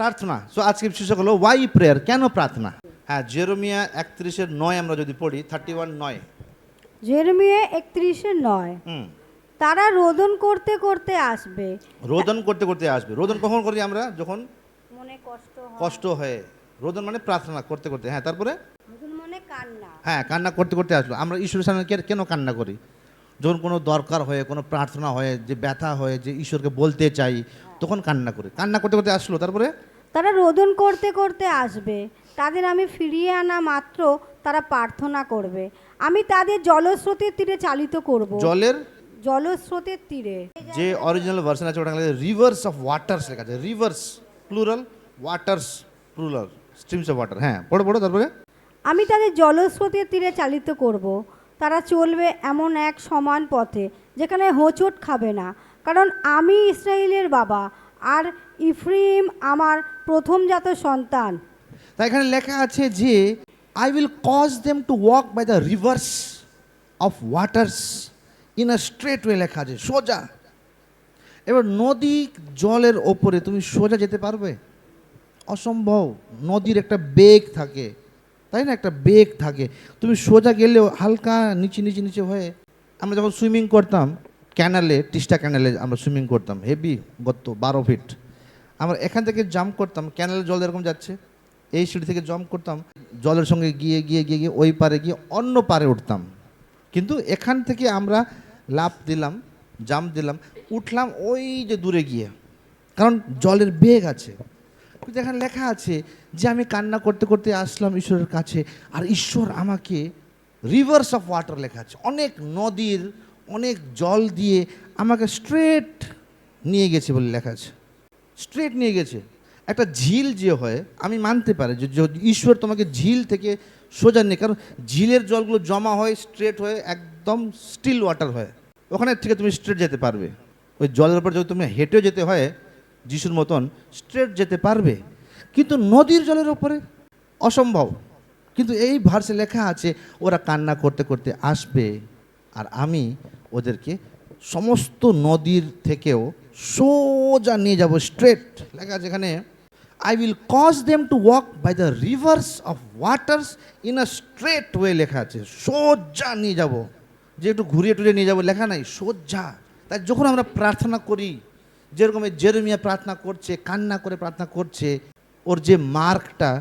প্রার্থনা। সো আজকে শীর্ষক হলো ওয়াই প্রেয়ার, কেন প্রার্থনা। হ্যাঁ, জেরেমিয়া 31:9 আমরা যদি পড়ি, 31:9। জেরেমিয়া 31:9। তারা রোদন করতে করতে আসবে। রোদন করতে করতে আসবে। রোদন কখন করি আমরা? যখন মনে কষ্ট হয়। রোদন মানে প্রার্থনা করতে করতে। হ্যাঁ, তারপরে রোদন মানে কান্না। হ্যাঁ, কান্না করতে করতে আসলো। আমরা ঈশ্বরের সামনে কেন কান্না করি? যখন কোনো দরকার হয়, কোনো প্রার্থনা হয়, যে ব্যথা হয়, যে ঈশ্বরকে বলতে চাই, তখন কান্না করি। কান্না করতে করতে আসলো, তারপরে তারা রোদন করতে করতে আসবে, তাদের আমি ফিরিয়ে আনা মাত্র তারা প্রার্থনা করবে। আমি তাদের জলস্রোতের তীরে চালিত করব। জলস্রোতের তীরে, যে অরিজিনাল ভার্সন আছে ওটা রিভার্স অফ ওয়াটার্স লেখা আছে। Rivers plural, waters plural, streams of water. হ্যাঁ, পড়ো তারপরে। আমি তাদের জলস্রোতের তীরে চালিত করব। তারা চলবে এমন এক সমান পথে যেখানে হোঁচট খাবে না, কারণ আমি ইসরায়েলের বাবা আর ইফ্রিম আমার প্রথমজাত সন্তান। তাই এখানে লেখা আছে যে I will cause them to walk by the rivers of waters in a straight way লেখা আছে, সোজা। এবার নদী জলের ওপরে তুমি সোজা যেতে পারবে? অসম্ভব। নদীর একটা বেগ থাকে, তাই না? একটা বেগ থাকে। তুমি সোজা গেলেও হালকা নিচে নিচে নিচে হয়ে। আমরা যখন সুইমিং করতাম ক্যানালে, তিস্তা ক্যানালে আমরা সুইমিং করতাম, হেভি গত 12 ফিট। আমরা এখান থেকে জাম্প করতাম, ক্যানালের জল এরকম যাচ্ছে, এই সিঁড়ি থেকে জাম্প করতাম, জলের সঙ্গে গিয়ে গিয়ে গিয়ে গিয়ে ওই পারে গিয়ে অন্য পারে উঠতাম। কিন্তু এখান থেকে আমরা লাফ দিলাম, জাম্প দিলাম, উঠলাম ওই যে দূরে গিয়ে, কারণ জলের বেগ আছে। কিন্তু এখানে লেখা আছে যে আমি কান্না করতে করতে আসলাম ঈশ্বরের কাছে, আর ঈশ্বর আমাকে রিভার্স অফ ওয়াটার লেখা আছে, অনেক নদীর অনেক জল দিয়ে আমাকে স্ট্রেট নিয়ে গেছে বলে লেখা আছে। স্ট্রেট নিয়ে গেছে। একটা ঝিল যে হয়, আমি মানতে পারি যে ঈশ্বর তোমাকে ঝিল থেকে সোজা নেই, কারণ ঝিলের জলগুলো জমা হয় স্ট্রেট হয়ে একদম স্টিল ওয়াটার হয়, ওখানে থেকে তুমি স্ট্রেট যেতে পারবে। ওই জলের উপর যদি তুমি হেঁটেও যেতে হয় যিশুর মতন, স্ট্রেট যেতে পারবে। কিন্তু নদীর জলের ওপরে অসম্ভব। কিন্তু এই ভার্সে লেখা আছে ওরা কান্না করতে করতে আসবে, আর আমি ওদেরকে সমস্ত নদীর থেকেও সোজা নিয়ে যাব, স্ট্রেট। লেখা আছে এখানে I will cause them to walk by the rivers of waters in a straight way লেখা আছে, সোজা নিয়ে যাব। যে একটু ঘুরিয়ে টুরিয়ে নিয়ে যাবো লেখা নাই, সোজা। তাই যখন আমরা প্রার্থনা করি, যেরকম জেরেমিয়া প্রার্থনা করছে, কান্না করে প্রার্থনা করছে, ওর যে মার্কটা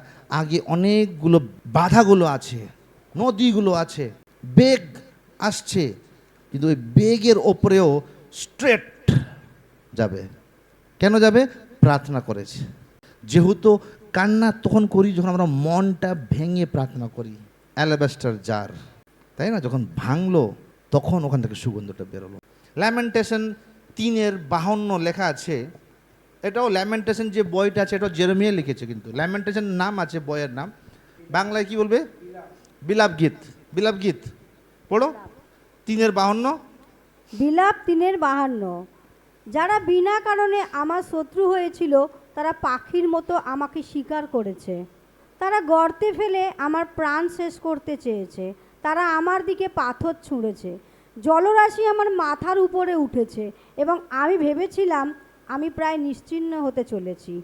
আগে অনেকগুলো বাধাগুলো আছে, নদীগুলো আছে, বেগ আসছে, কিন্তু ওই বেগের ওপরেও স্ট্রেট যাবে। কেন যাবে? প্রার্থনা করেছে। যেহেতু কান্না তখন করি যখন আমরা মনটা ভেঙে প্রার্থনা করি, অ্যালাবাস্টার জার, তাই না? যখন ভাঙলো তখন ওখান থেকে সুগন্ধটা বেরোলো। ল্যামেন্টেশন 3:52 লেখা আছে। এটাও ল্যামেন্টেশন যে বইটা আছে এটাও জেরেমিয়া লিখেছে, কিন্তু ল্যামেন্টেশন নাম আছে বইয়ের নাম, বাংলায় কি বলবে? বিলাপ গীত। বিলাপ গীত পড়ো, 3:52। বিলাপ 3:52। যারা বিনা কারণে আমার শত্রু হয়েছিল তারা পাখির মতো আমাকে শিকার করেছে। তারা গর্তে ফেলে আমার প্রাণ শেষ করতে চেয়েছে। তারা আমার দিকে পাথর ছুঁড়েছে। জলরাশি আমার মাথার উপরে উঠেছে এবং আমি ভেবেছিলাম আমি প্রায় নিশ্চিহ্ন হতে চলেছি।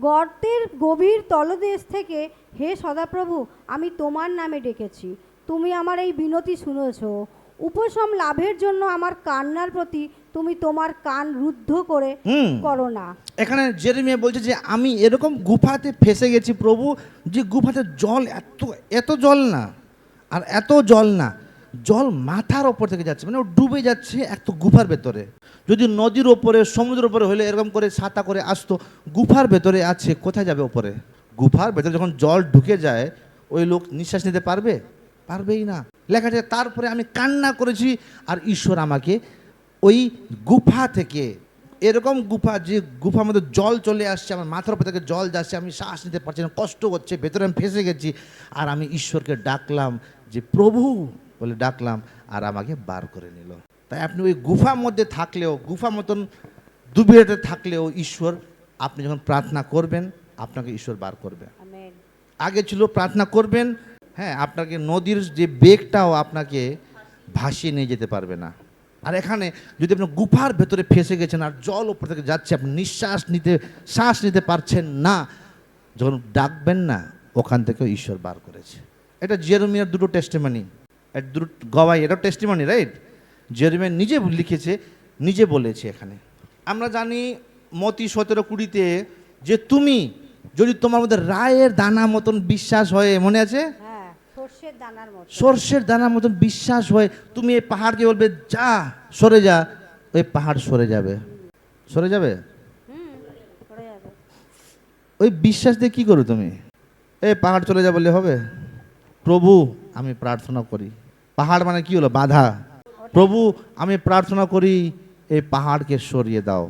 গর্তের গভীর তলদেশ থেকে, হে সদাপ্রভু, আমি তোমার নামে ডেকেছি, তুমি আমার এই বিনতি শুনেছ। উপশম লাভের জন্য আমার কান্নার প্রতি তুমি তোমার কান রুদ্ধ করো না। এখানে জেরেমিয়া বলছে যে আমি এরকম গুফাতে ফেসে গেছি প্রভু, যে গুফাতে জল এত এত জল না, আর এত জল না, জল মাথার ওপর থেকে যাচ্ছে, মানে ও ডুবে যাচ্ছে এত গুফার ভেতরে। যদি নদীর ওপরে সমুদ্রের ওপরে হলে এরকম করে ছাতা করে আসতো, গুফার ভেতরে আছে, কোথায় যাবে ওপরে? গুফার ভেতরে যখন জল ঢুকে যায় ওই লোক নিঃশ্বাস নিতে পারবে? পারবেই না। লেখা আছে তারপরে আমি কান্না করেছি, আর ঈশ্বর আমাকে ওই গুফা থেকে, এরকম গুফা যে গুফার মধ্যে জল চলে আসছে, আমার মাথার উপর থেকে জল যাচ্ছে, আমি শ্বাস নিতে পারছি না, কষ্ট হচ্ছে, ভেতরে আমি ফেসে গেছি, আর আমি ঈশ্বরকে ডাকলাম যে প্রভু বলে ডাকলাম, আর আমাকে বার করে নিল। তাই আপনি ওই গুফার মধ্যে থাকলেও, গুফা মতন দুবিরাতে থাকলেও ঈশ্বর, আপনি যখন প্রার্থনা করবেন আপনাকে ঈশ্বর বার করবে। আগে ছিল প্রার্থনা করবেন, হ্যাঁ, আপনাকে নদীর যে বেগটাও আপনাকে ভাসিয়ে নিয়ে যেতে পারবে না। আর এখানে যদি আপনি গুফার ভেতরে ফেসে গেছেন আর জল উপর থেকে যাচ্ছে, আপনি শ্বাস নিতে পারছেন না, যখন ডাকবেন না ওখান থেকেও ঈশ্বর বার করেছে। এটা জেরেমিয়ার দুটো টেস্টিমনি, দুটো গবাই, এটা টেস্টিমনি, রাইট? জেরেমিয়া নিজে লিখেছে, নিজে বলেছে। এখানে আমরা জানি মতি 17:20 যে তুমি যদি তোমার মধ্যে রায়ের দানা মতন বিশ্বাস হয়, মনে আছে? হ্যাঁ, সর্ষের দানার মতো। সর্ষের দানার মতন বিশ্বাস হয়, তুমি এই পাহাড়কে বলবে যা, সরে যা, ওই পাহাড় সরে যাবে। সরে যাবে? সরে যাবে। ওই বিশ্বাস দিয়ে কি করো তুমি? এই পাহাড় চলে যা বললে হবে? প্রভু আমি প্রার্থনা করি, পাহাড় মানে কি হলো? বাধা। প্রভু আমি প্রার্থনা করি এই পাহাড়কে সরিয়ে দাও।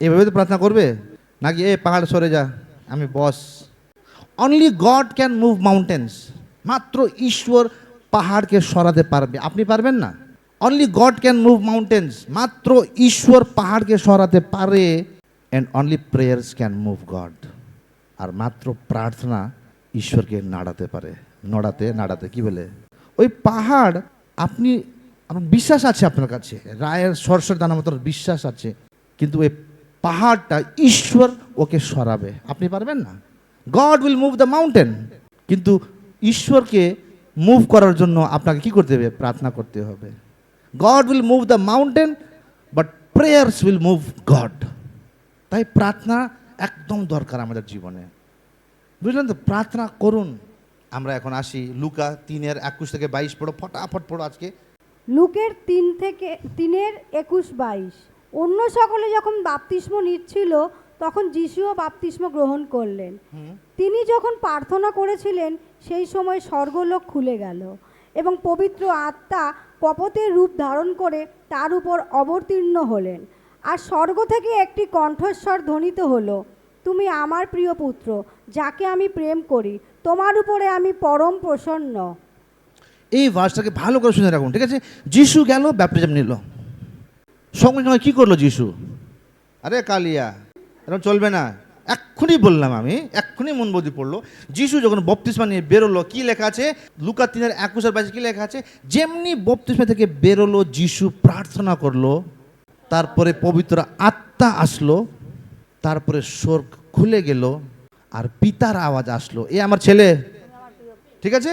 এভাবে তো প্রার্থনা করবে নাকি এই পাহাড় সরে যা, আমি বস? Only God can move mountains. মাত্র ঈশ্বর পাহাড়কে সরাতে পারবে, আপনি পারবেন না। Only God can move mountains, মাত্র ঈশ্বর পাহাড়কে সরাতে পারে। And only prayers can move God. আর মাত্র প্রার্থনা ঈশ্বরকে নাড়াতে কি বলে? ওই পাহাড় আপনি, আমার বিশ্বাস আছে আপনার কাছে, রায়ের সরষের দানা মতো বিশ্বাস আছে, কিন্তু ওই পাহাড়টা ঈশ্বর ওকে সরাবে, আপনি পারবেন না। God will move the mountain, কিন্তু ঈশ্বরকে মুভ করার জন্য আপনাকে কি করতে হবে? প্রার্থনা করতে হবে। God will move the mountain but prayers will move god. তাই প্রার্থনা একদম দরকার আমাদের জীবনে, বুঝলেন তো? প্রার্থনা করুন। আমরা এখন আসি লুকা 3:21-22 পড়ো, ফটাফট পড়ো আজকে। লুকের 3:21-22। অন্য সকলে যখন বাপ্তিস্ম নিচ্ছিল তখন যিশুও বাপ্তিস্ম গ্রহণ করলেন। তিনি যখন প্রার্থনা করেছিলেন সেই সময় স্বর্গলোক খুলে গেল এবং পবিত্র আত্মা কপতের রূপ ধারণ করে তার উপর অবতীর্ণ হলেন। আর স্বর্গ থেকে একটি কণ্ঠস্বর ধ্বনিত হলো, তুমি আমার প্রিয় পুত্র, যাকে আমি প্রেম করি, তোমার উপরে আমি পরম প্রসন্ন। এই ভার্সটাকে ভালো করে শুনে রাখুন, ঠিক আছে? যিশু গেল, ব্যাপটিজম নিল, সঙ্গে সঙ্গে কি করলো যিশু? আরে কালিয়া, এরকম চলবে না, এক্ষুনি বললাম আমি, এক্ষুনি মন বদি পড়লো। যিশু যখন বপ্তিস্মা নিয়ে বেরোলো, কি লেখা আছে লুকা 3:21-22 কি লেখা আছে? যেমনি বপ্তিস্মা থেকে বেরোলো, যিশু প্রার্থনা করলো, তারপরে পবিত্র আত্মা আসলো, তারপরে স্বর্গ খুলে গেল, আর পিতার আওয়াজ আসলো, এ আমার ছেলে। ঠিক আছে,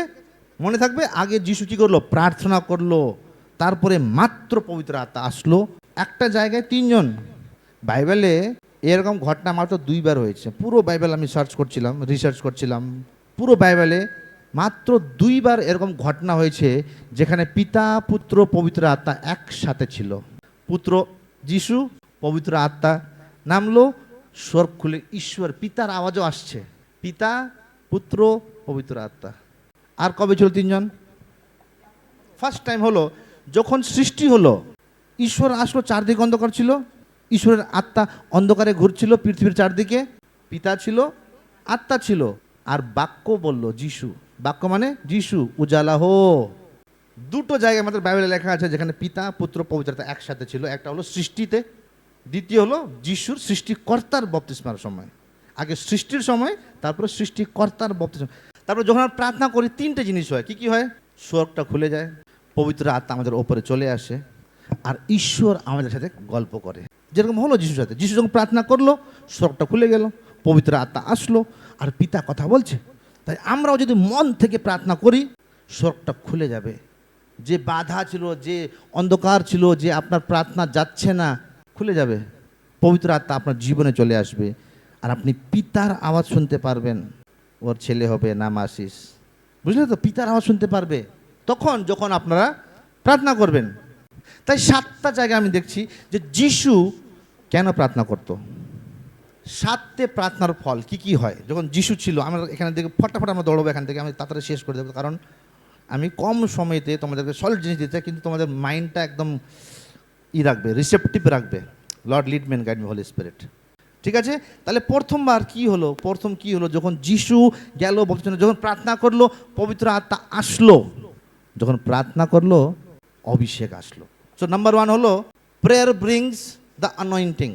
মনে থাকবে। আগে যিশু কি করলো? প্রার্থনা করলো, তারপরে মাত্র পবিত্র আত্মা আসলো। একটা জায়গায় 3 জন। বাইবেলে এরকম ঘটনা মাত্র 2 বার হয়েছে। পুরো বাইবেল আমি রিসার্চ করছিলাম, পুরো বাইবেলে মাত্র 2 বার এরকম ঘটনা হয়েছে যেখানে পিতা, পুত্র, পবিত্র আত্মা একসাথে ছিল। পুত্র যিশু, পবিত্র আত্মা নামলো, স্বর্গ খুলে ঈশ্বর পিতার আওয়াজও আসছে, পিতা, পুত্র, পবিত্র আত্মা। আর কবে ছিল 3 জন? ফার্স্ট টাইম হলো যখন সৃষ্টি হলো, ঈশ্বর আসলো, চারদিকে অন্ধকার ছিল, ঈশ্বরের আত্মা অন্ধকারে ঘুরছিল পৃথিবীর চারদিকে, পিতা ছিল, আত্মা ছিল, আর বাক্য বলল যিশু। বাক্য মানে যিশু, উজালা হো। 2টো জায়গায় আমাদের বাইবেলে লেখা আছে যেখানে পিতা, পুত্র, পবিত্র আত্মা একসাথে ছিল। একটা হলো সৃষ্টিতে, দ্বিতীয় হলো যিশুর সৃষ্টিকর্তার বপ্তিস্মার সময়। আগে সৃষ্টির সময়, তারপরে সৃষ্টিকর্তার বপ্তিস্মা। তারপরে যখন আমরা প্রার্থনা করি 3টে জিনিস হয়। কি কি হয়? স্বর্গটা খুলে যায়, পবিত্র আত্মা আমাদের ওপরে চলে আসে, আর ঈশ্বর আমাদের সাথে গল্প করে। যেরকম হলো যিশুর সাথে, যিশু যখন প্রার্থনা করলো, স্বর্গটা খুলে গেল, পবিত্র আত্মা আসলো, আর পিতা কথা বলছে। তাই আমরাও যদি মন থেকে প্রার্থনা করি, স্বর্গটা খুলে যাবে। যে বাধা ছিল, যে অন্ধকার ছিল, যে আপনার প্রার্থনা যাচ্ছে না, খুলে যাবে। পবিত্র আত্মা আপনার জীবনে চলে আসবে, আর আপনি পিতার আওয়াজ শুনতে পারবেন। ওর ছেলে হবে, নাম আশিস। বুঝলে তো? পিতার আওয়াজ শুনতে পারবে তখন যখন আপনারা প্রার্থনা করবেন। তাই 7টা জায়গায় আমি দেখছি যে যিশু কেন প্রার্থনা করত। 7টে প্রার্থনার ফল কি কি হয় যখন যিশু ছিল। আমরা এখানে দেখে ফটাফট আমরা দৌড়বো এখান থেকে, আমি তাড়াতাড়ি শেষ করে দেবো, কারণ আমি কম সময়তে তোমাদেরকে সলিড জিনিস দিতে চাই, কিন্তু তোমাদের মাইন্ডটা একদম রাখবে, রিসেপটিভ রাখবে। Lord lead me and guide me Holy Spirit. ঠিক আছে, তাহলে প্রথমবার কি হলো? প্রথম কি হলো? যখন যিশু গেল, যখন প্রার্থনা করলো, পবিত্র আত্মা আসলো। যখন প্রার্থনা করলো, অভিষেক আসলো। সো নাম্বার 1 হলো প্রেয়ার ব্রিংস দ্য অ্যানয়েন্টিং।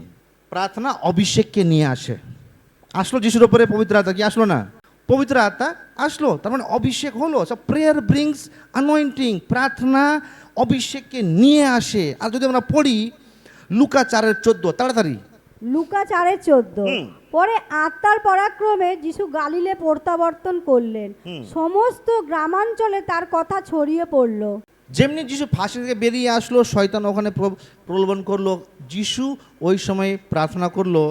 প্রার্থনা অভিষেককে নিয়ে আসে। আসলো যিশুর উপরে পবিত্র আত্মা, কি আসলো না? পবিত্র আত্মা আসলো, তার মানে অভিষেক হলো। সব প্রেয়ার ব্রিংস অ্যানয়েন্টিং, প্রার্থনা অভিষেককে নিয়ে আসে। আর যদি আমরা পড়ি লুকা 4:14, তাড়াতাড়ি লুকা 4:14, পরে আত্মার পরাক্রমে যিশু গালিলে প্রত্যাবর্তন করলেন, সমস্ত গ্রামাঞ্চলে তার কথা ছড়িয়ে পড়ল। যেমনি যিশু ফাঁসি থেকে বেরিয়ে আসলো, শয়তান ওখানে প্রলোভন করলো, যিশু ওই সময় প্রার্থনা করলো।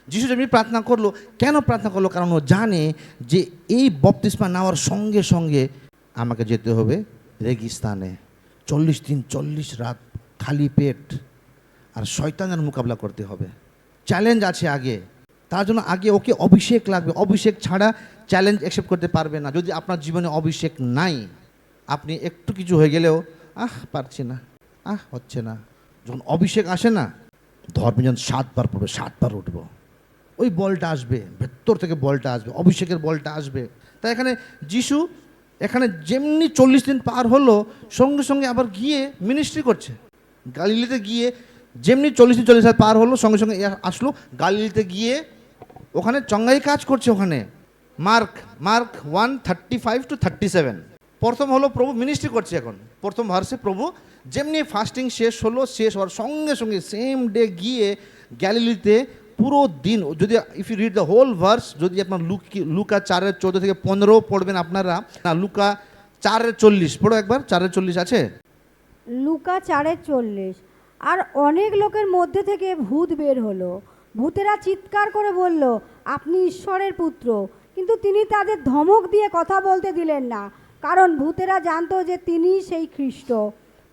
যিশু যেমনি প্রার্থনা করলো, কেন প্রার্থনা করলো? কারণ ও জানে যে এই বপ্তিস্মা নেওয়ার সঙ্গে সঙ্গে আমাকে যেতে হবে রেগিস্তানে, 40 দিন 40 রাত খালি পেট, আর শয়তানের মোকাবিলা করতে হবে। চ্যালেঞ্জ আছে আগে, তার জন্য আগে ওকে অভিষেক লাগবে। অভিষেক ছাড়া চ্যালেঞ্জ অ্যাকসেপ্ট করতে পারবে না। যদি আপনার জীবনে অভিষেক নাই, আপনি একটু কিছু হয়ে গেলেও পারছি না, হচ্ছে না। যখন অভিষেক আসে না, ধর্মে যখন 7 বার পড়বে 7 বার উঠবো, ওই বলটা আসবে, ভেতর থেকে বলটা আসবে, অভিষেকের বলটা আসবে। তাই এখানে যিশু এখানে যেমনি 40 দিন পার হলো, সঙ্গে সঙ্গে আবার গিয়ে মিনিস্ট্রি করছে। গালিলিতে গিয়ে যেমনি 40 দিন 40 রাত পার হলো, সঙ্গে সঙ্গে আসলো গালিলিতে গিয়ে ওখানে চঙ্গাই কাজ করছে। ওখানে মার্ক 1:35-37 প্রথম হলো প্রভু মিনিস্ট্রি করছে। এখন প্রথম ভার্সে প্রভু যেমনি ফাস্টিং শেষ হলো, শেষ হওয়ার সঙ্গে সঙ্গে সেম ডে গিয়ে গ্যালিলিতে পুরো দিন, যদি if you read the whole verse, যদি আপনার লুকা 4:14-15 পড়বেন আপনারা, না লুকা 4:40 পড়ো একবার। 4:40 আছে লুকা 4:40, আর অনেক লোকের মধ্যে থেকে ভূত বের হলো। ভূতেরা চিৎকার করে বলল, আপনি ঈশ্বরের পুত্র। কিন্তু তিনি তাদের ধমক দিয়ে কথা বলতে দিলেন না, কারণ ভূতেরা জানতো যে তিনি সেই খ্রিস্ট।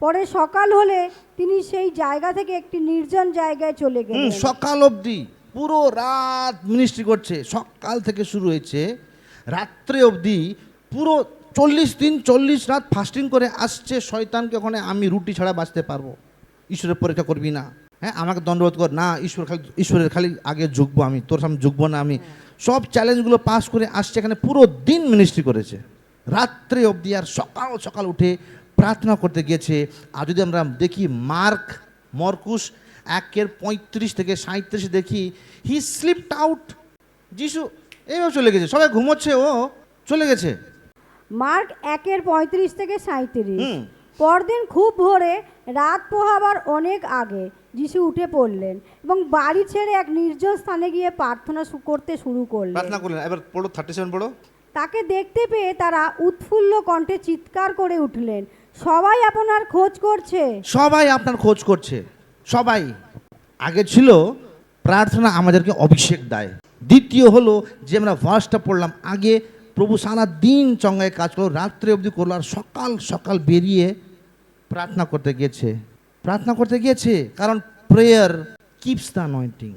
পরে সকাল হলে তিনি সেই জায়গা থেকে একটি নির্জন জায়গায় চলে গেলেন। সকাল অবধি পুরো রাত মিনিস্ট্রি করছে। সকাল থেকে শুরু হয়েছে, রাত্রে অবধি পুরো 40 দিন 40 রাত ফাস্টিং করে আসছে। শয়তানকে ওখানে, আমি রুটি ছাড়া বাঁচতে পারবো, ঈশ্বরের পরীক্ষা করবি না, আমাকে দণ্ডবোধ কর না, ঈশ্বরের খালি আগে ঝুঁকবো, আমি তোর সামনে ঝুঁকবো না। আমি সব চ্যালেঞ্জগুলো পাস করে আসছে। এখানে পুরো দিন মিনিস্ট্রি করেছে, রাত্রে অবধি। আর সকাল সকাল উঠে প্রার্থনা করতে গিয়েছে। আর যদি আমরা দেখি মরকুস 1:35-37 দেখি, হি স্লিপড আউট। যিশু এইভাবে চলে গেছে, সবাই ঘুমোচ্ছে, ও চলে গেছে। মার্ক 1:35-37। পরদিন খুব ভোরে, রাত পোহাবার অনেক আগে যিশু উঠে পড়লেন এবং বাড়ি ছেড়ে এক নির্জন স্থানে গিয়ে প্রার্থনা করতে শুরু করলেন। এবার পড়ো 37 পড়ো। তাকে দেখতে পেয়ে তারা উৎফুল্ল কণ্ঠে চিৎকার করে উঠলেন, সবাই আপনার খোঁজ করছে। সবাই আপনার খোঁজ করছে, সবাই। আগে ছিল প্রার্থনা আমাদেরকে অভিষেক দেয়। দ্বিতীয় হলো যে আমরা ভার্সটা পড়লাম, আগে প্রভু সারা দিন চঙ্গায় কাজ করলো, রাত্রে অবধি করলো, আর সকাল সকাল বেরিয়ে প্রার্থনা করতে গিয়েছে। কারণ প্রেয়ার কিপস দ্য অ্যানয়েন্টিং।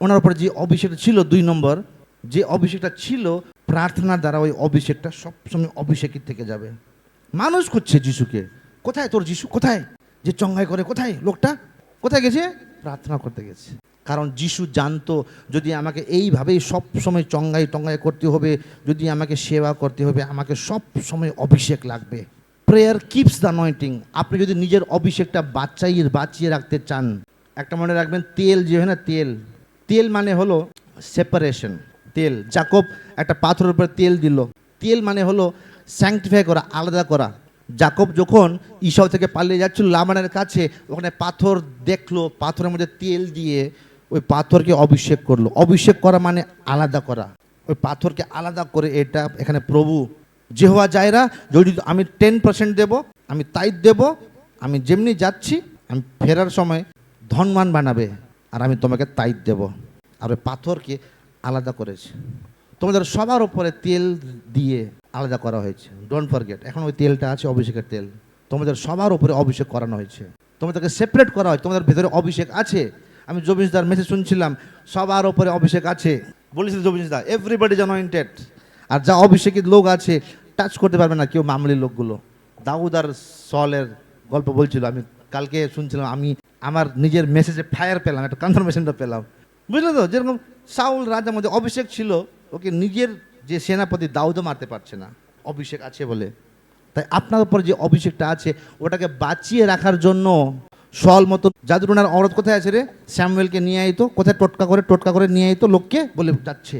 ওনার উপরে যে অভিষেকটা ছিল, 2 নম্বর যে অভিষেকটা ছিল, প্রার্থনার দ্বারা ওই অভিষেকটা সবসময় অভিষেকের থেকে যাবে। মানুষ খুঁজছে যিশুকে, কোথায় তোর যিশু, কোথায় যে চঙ্গাই করে, কোথায় লোকটা, কোথায় গেছে? প্রার্থনা করতে গেছে। কারণ যিশু জানতো, যদি আমাকে এইভাবেই সব সময় চঙ্গাই করতে হবে, যদি আমাকে সেবা করতে হবে, আমাকে সব সময় অভিষেক লাগবে। Prayer keeps the anointing. আপনি যদি নিজের অভিষেকটা বাঁচিয়ে রাখতে চান, একটা মনে রাখবেন, তেল যে হয় না, তেল মানে হলো সেপারেশন। তেল, যাকব একটা পাথরের উপরে তেল দিল, তেল মানে হলো স্যাংটিফাই করা, আলাদা করা। যাকব যখন ঈসাও থেকে পালিয়ে যাচ্ছিল লাবানের কাছে, ওখানে পাথর দেখলো, পাথরের মধ্যে তেল দিয়ে ওই পাথরকে অভিষেক করলো। অভিষেক করা মানে আলাদা করা, ওই পাথরকে আলাদা করে। এটা এখানে প্রভু যেহোয়া জায়রা, যদি আমি 10% দেব, আমি তাইত দেব, আমি যেমনি যাচ্ছি, আমি ফেরার সময় ধনবান বানাবে, আর আমি তোমাকে তাইত দেব। আর ওই পাথরকে আলাদা করেছে। তোমাদের সবার উপরে তেল দিয়ে আলাদা করা হয়েছে, ডোন্ট ফরগেট। এখন ওই তেলটা আছে, অভিষেকের তেল, তোমাদের সবার উপরে অভিষেক করানো হয়েছে, তোমাদেরকে সেপারেট করা হয়। তোমাদের ভেতরে অভিষেক আছে। আমি জবিনদার মেসেজ শুনছিলাম, সবার উপরে অভিষেক আছে, বলেছিল জবিনদা, এভরিবডি ইজ অ্যানয়েন্টেড। আর যা অভিষেকের লোক আছে টাচ করতে পারবে না কেউ, মামুলি লোকগুলো। দাউদ আর সলের গল্প বলছিল, আমি কালকে শুনছিলাম। আমি আমার নিজের মেসেজে ফায়ার পেলাম, একটা কনফার্মেশনটা পেলাম, বুঝলে তো। যেরকম সাউল রাজার মধ্যে অভিষেক ছিল, ওকে নিজের যে সেনাপতি দাউদও মারতে পারছে না, অভিষেক আছে বলে। তাই আপনার উপর যে অভিষেকটা আছে, ওটাকে বাঁচিয়ে রাখার জন্য সল মতো জাদুটনার অরত কোথায় আছে রে, স্যামুয়েলকে নিয়ে আইতো, কোথায় টোটকা করে নিয়ে আইতো লোককে, বলে যাচ্ছে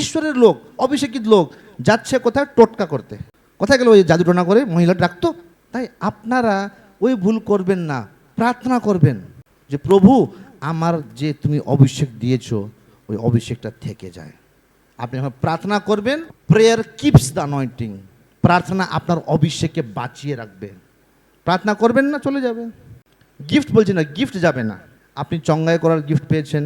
ঈশ্বরের লোক, অভিষেকিত লোক যাচ্ছে কোথায় টোটকা করতে। কোথায় গেল? ওই জাদুটনা করে মহিলা ডাকতো। তাই আপনারা ওই ভুল করবেন না, প্রার্থনা করবেন যে প্রভু আমার যে তুমি অভিষেক দিয়েছো ওই অভিষেকটা থেকে যায়। আপনি যখন প্রার্থনা করবেন, প্রেয়ার কিপস দ্য অ্যানয়েন্টিং, প্রার্থনা আপনার অভিষেককে বাঁচিয়ে রাখবে। প্রার্থনা করবেন না, চলে যাবে। গিফট বলছি না, গিফট যাবে না। আপনি চঙ্গাই করার গিফট পেয়েছেন,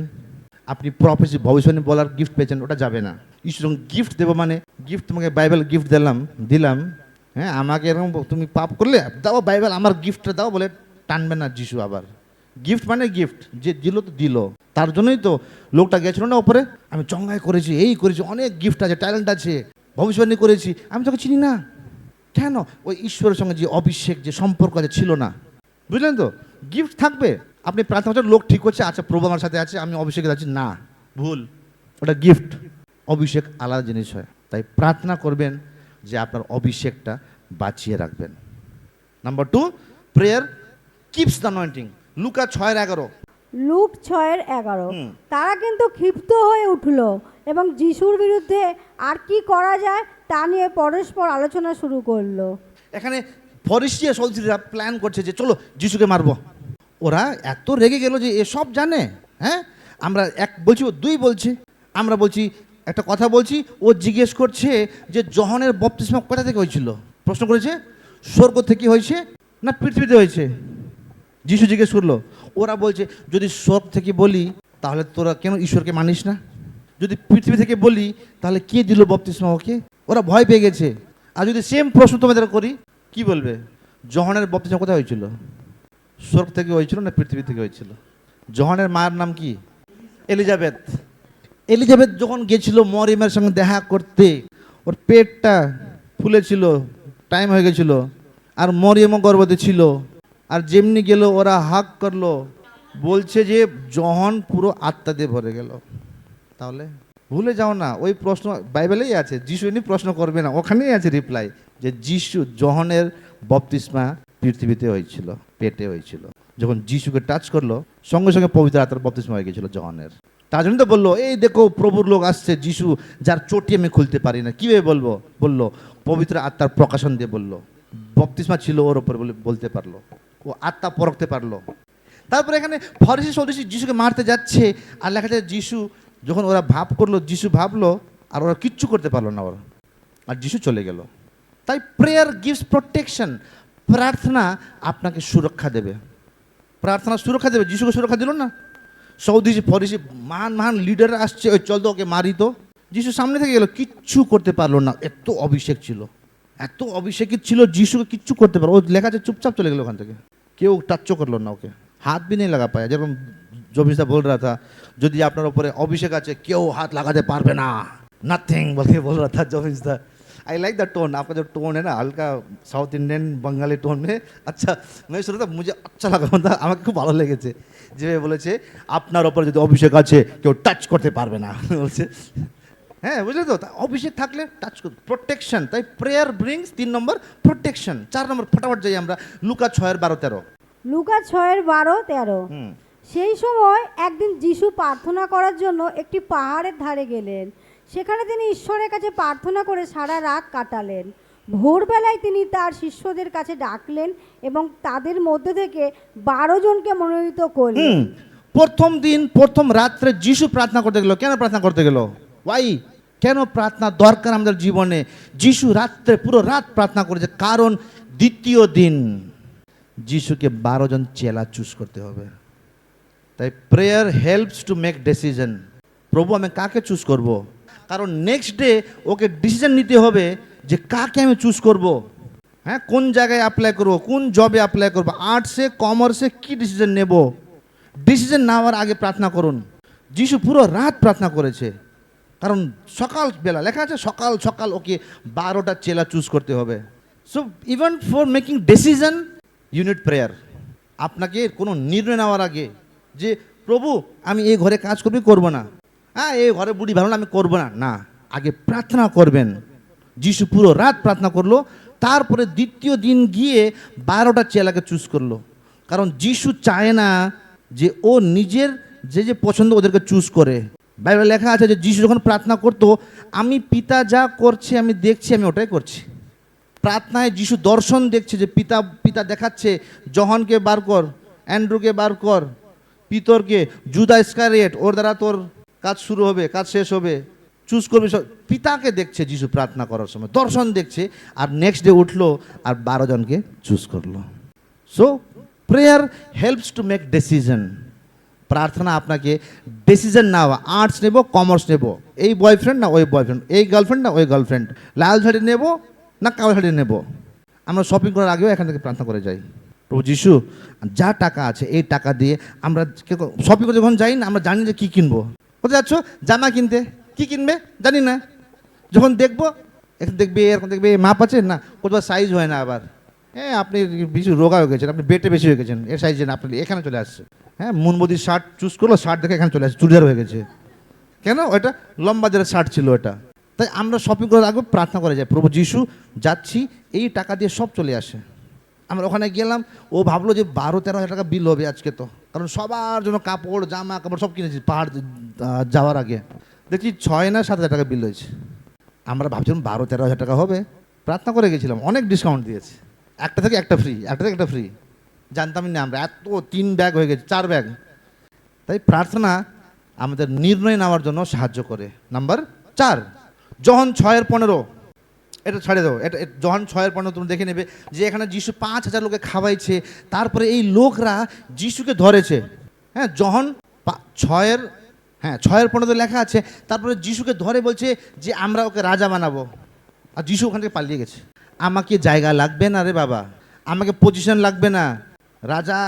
আপনি প্রফেসি ভবিষ্যৎ বলার গিফট পেয়েছেন, ওটা যাবে না। ঈশ্বর গিফট দেবো মানে গিফট, তোমাকে বাইবেল গিফট দিলাম, হ্যাঁ আমাকে এরকম তুমি পাপ করলে দাও বাইবেল আমার গিফটটা দাও বলে টানবে না যিশু। আবার গিফট মানে গিফট, যে দিল তো দিল। তার জন্যই তো লোকটা গেছিল না ওপরে, আমি চঙ্গাই করেছি, এই করেছি, অনেক গিফট আছে, ট্যালেন্ট আছে, ভবিষ্যৎবাণী করেছি, আমি তোকে চিনি না। কেন? ওই ঈশ্বরের সঙ্গে যে অভিষেক, যে সম্পর্ক আছে ছিল না। বুঝলেন তো? গিফট থাকবে, আপনি প্রার্থনা করছেন, লোক ঠিক করছে, আচ্ছা প্রভু আমার সাথে আছে, আমি অভিষেকে যাচ্ছি, না, ভুল, ওটা গিফট। অভিষেক আলাদা জিনিস হয়। তাই প্রার্থনা করবেন যে আপনার অভিষেকটা বাঁচিয়ে রাখবেন। Number 2, prayer keeps the anointing. লুকা 6:11। লুক 6:11। তারা কিন্তু ক্ষিপ্ত হয়ে উঠল এবং যিশুর বিরুদ্ধে আর কি করা যায় তা নিয়ে পরস্পর আলোচনা শুরু করলো। এখানে ফরিসিয়া সদস্যরা প্ল্যান করছে যে চলো যিশুকে মারবো। ওরা এত রেগে গেল যে এসব জানে, হ্যাঁ আমরা এক বলছি, ও দুই বলছে, আমরা বলছি একটা কথা বলছি, ও জিজ্ঞেস করছে যে যোহানের বপ্তিস্মা কোথা থেকে হয়েছিল। প্রশ্ন করেছে স্বর্গ থেকে হয়েছে না পৃথিবীতে হয়েছে। যিশু জিজ্ঞেস করলো, ওরা বলছে যদি স্বর্গ থেকে বলি তাহলে তোরা কেন ঈশ্বরকে মানিস না, যদি পৃথিবী থেকে বলি তাহলে কে দিল বপ্তিস্মা ওকে। ওরা ভয় পেয়ে গেছে। আর যদি সেম প্রশ্ন তোমাদের করি, কি বলবে? যোহানের বপ্তিস্মা কোথায় হয়েছিল? স্বর্গ থেকে হয়েছিল না পৃথিবী থেকে হয়েছিল? যোহানের মায়ের নাম কি? এলিজাবেথ। এলিজাবেথ যখন গেছিল মরিয়মের সঙ্গে দেখা করতে, ওর পেটটা ফুলেছিল, টাইম হয়ে গেছিল, আর মরিয়মও গর্ভবতী ছিল। আর যেমনি গেল ওরা হাক করলো, বলছে যে যোহন পুরো আত্মা দিয়ে ভরে গেল। তাহলে ভুলে যাও না, ওই প্রশ্ন বাইবেলেই আছে, যিশু এমনি প্রশ্ন করবে না, ওখানেই আছে রিপ্লাই যে যিশু যোহনের বপ্তিস্মা পৃথিবীতে হয়েছিল, পেটে হয়েছিল। যখন যিশুকে টাচ করলো সঙ্গে সঙ্গে পবিত্র আত্মার বপ্তিস্মা হয়ে গেছিল যোহনের। তার জন্য তো বললো এই দেখো প্রভুর লোক আসছে, যিশু যার চটি আমি খুলতে পারি না। কীভাবে বলবো? বললো পবিত্র আত্মার প্রকাশন দিয়ে বললো, বপ্তিস্মা ছিল ওর ওপর বলে বলতে পারলো, ও আত্মা পরখতে পারলো। তারপরে এখানে ফরিসি সদস্য যিশুকে মারতে যাচ্ছে, আর লেখা যায় যিশু যখন ওরা ভাব করলো, যিশু ভাবলো, আর ওরা কিচ্ছু করতে পারলো না ওরা, আর যিশু চলে গেল। তাই প্রেয়ার গিভস প্রোটেকশন। প্রার্থনা আপনাকে সুরক্ষা দেবে, প্রার্থনা সুরক্ষা দেবে। যিশুকে সুরক্ষা দিল না? সৌদি ফরিসি মহান লিডার আসছে, ওই চল তো ওকে মারি তো, যিশু সামনে থেকে গেল, কিচ্ছু করতে পারলো না। এত অভিষেক ছিল, এত অভিষেকিত ছিল, যিশুকে কিচ্ছু করতে পারলো। ও লেখা আছে চুপচাপ চলে গেল ওখান থেকে, কেউ টাচও করলো না ওকে, হাত भी नहीं लगा पाया। যেরকম জবিসদা बोल रहा था যদি আপনার উপরে অভিষেক আছে কেউ হাত লাগাতে পারবে না, नथिंग बोल रहा था জবিসদা। आई लाइक द टोन, आपका जो टोन है ना हल्का साउथ इंडियन बंगाली टोन में, अच्छा मैं सुना था, मुझे अच्छा लगा, मतलब আমাকে খুব ভালো লেগেছে যেভাবে বলেছে আপনার উপর যদি অভিষেক আছে কেউ টাচ করতে পারবে না বলছে। হ্যাঁ বুঝলে তো, অভিষেক থাকলে টাচ করতে, প্রোটেকশন। তাই প্রেয়ার ব্রিংস 3 নম্বর প্রোটেকশন। 4 নম্বর ফটাফট যাই আমরা, লুকা 6:12-13। লুকা 6:12-13। সেই সময় একদিন যিশু প্রার্থনা করার জন্য একটি পাহাড়ের ধারে গেলেন। সেখানে তিনি ঈশ্বরের কাছে প্রার্থনা করে সারা রাত কাটালেন। ভোরবেলায় তিনি তার শিষ্যদের কাছে ডাকলেন এবং তাদের মধ্যে থেকে 12 জনকে মনোনীত করলেন। প্রথম দিন প্রথম রাত্রে যিশু প্রার্থনা করতে গেল। কেন প্রার্থনা করতে গেল? ওয়াই, কেন প্রার্থনা দরকার আমাদের জীবনে? যিশু রাত্রে পুরো রাত প্রার্থনা করেছে, কারণ দ্বিতীয় দিন যিশুকে 12 জন চেলা চুজ করতে হবে। তাই prayer helps to make decision. প্রভু আমি কাকে চুজ করব? কারণ নেক্সট ডে ওকে ডিসিশন নিতে হবে যে কাকে আমি চুজ করব, হ্যাঁ কোন জায়গায় অ্যাপ্লাই করব, কোন জবে অ্যাপ্লাই করব, আর্টসে কমার্সে কি ডিসিশন নেব। ডিসিশন নেওয়ার আগে প্রার্থনা করুন। যিশু পুরো রাত প্রার্থনা করেছে, কারণ সকালবেলা লেখা আছে সকাল সকাল ওকে 12টা চেলা চুজ করতে হবে। So even for making decision you need prayer. আপনাকে কোনো নির্ণয় নেওয়ার আগে যে প্রভু আমি এই ঘরে কাজ করবি, করবো না, হ্যাঁ এই ঘরে বুড়ি ভালো না আমি করবো না, না, আগে প্রার্থনা করবেন। যিশু পুরো রাত প্রার্থনা করলো, তারপরে দ্বিতীয় দিন গিয়ে 12টা চেলাকে চুজ করলো। কারণ যিশু চায় না যে ও নিজের যে যে পছন্দ ওদেরকে চুজ করে, বাইবেলে লেখা আছে যে যিশু যখন প্রার্থনা করতো, আমি পিতা যা করছে আমি দেখছি, আমি ওটাই করছি। প্রার্থনায় যিশু দর্শন দেখছে যে পিতা পিতা দেখাচ্ছে, জহনকে বার কর, অ্যান্ড্রুকে বার কর, পিতরকে, জুদা ইস্কারিয়ট, ওর দ্বারা তোর কাজ শুরু হবে, কাজ শেষ হবে, চুজ করবি সব। পিতাকে দেখছে যিশু প্রার্থনা করার সময়, দর্শন দেখছে, আর নেক্সট ডে উঠলো আর 12 জনকে চুজ করলো। So prayer helps to make decision. প্রার্থনা আপনাকে ডিসিশন নেওয়া, আর্টস নেব, কমার্স নেব, এই বয়ফ্রেন্ড না ওই বয়ফ্রেন্ড, এই গার্লফ্রেন্ড না ওই গার্লফ্রেন্ড, লাল শাড়ি নেব না কালো শাড়ি নেব। আমরা শপিং করার আগেও এখান থেকে প্রার্থনা করে যাই, প্রভু যিশু যা টাকা আছে এই টাকা দিয়ে আমরা শপিং করতে যখন যাই না, আমরা জানি যে কী কিনবো। কোথায় যাচ্ছ? জামা কিনতে। কি কিনবে জানি না, যখন দেখবো দেখবে এরকম, দেখবে মাপ আছে না, কোথাও সাইজ হয় না। আবার হ্যাঁ, আপনি বেশি রোগা হয়ে গেছেন, আপনি বেটে বেশি হয়ে গেছেন, এর সাইজ না, আপনি এখানে চলে আসছে। হ্যাঁ, মুনবদির শার্ট চুজ করলো, শার্ট দেখে এখানে চলে আসছে, চুড়িদার হয়ে গেছে। কেন? ওটা লম্বা যারা শার্ট ছিল ওটা। তাই আমরা শপিং করার আগে প্রার্থনা করে যাই, প্রভু যিশু যাচ্ছি, এই টাকা দিয়ে সব চলে আসে। আমরা ওখানে গেলাম, ও ভাবলো যে 12-13 হাজার টাকা বিল হবে আজকে, তো কারণ সবার জন্য কাপড় জামা কাপড় সব কিনেছি পাহাড় যাওয়ার আগে। দেখছি 6 না 7 হাজার টাকা বিল হয়েছে। আমরা ভাবছিলাম 12-13 হাজার টাকা হবে, প্রার্থনা করে গেছিলাম, অনেক ডিসকাউন্ট দিয়েছে, একটা থেকে একটা ফ্রি, একটা থেকে একটা ফ্রি। জানতামই না আমরা, এত 3 ব্যাগ হয়ে গেছে, 4 ব্যাগ। তাই প্রার্থনা আমাদের নির্ণয় নেওয়ার জন্য সাহায্য করে। নাম্বার 4, যখন 6:15, এটা ছাড়ে দাও, এটা যখন 6:15 তুমি দেখে নেবে যে এখানে যিশু 5,000 লোকে খাওয়াইছে, তারপরে এই লোকরা যিশুকে ধরেছে। হ্যাঁ, যখন 6:15 লেখা আছে, তারপরে যিশুকে ধরে বলছে যে আমরা ওকে রাজা বানাবো, আর যিশু ওখান থেকে পালিয়ে গেছে। আমাকে জায়গা লাগবে না রে বাবা, আমাকে পজিশন লাগবে না, রাজা,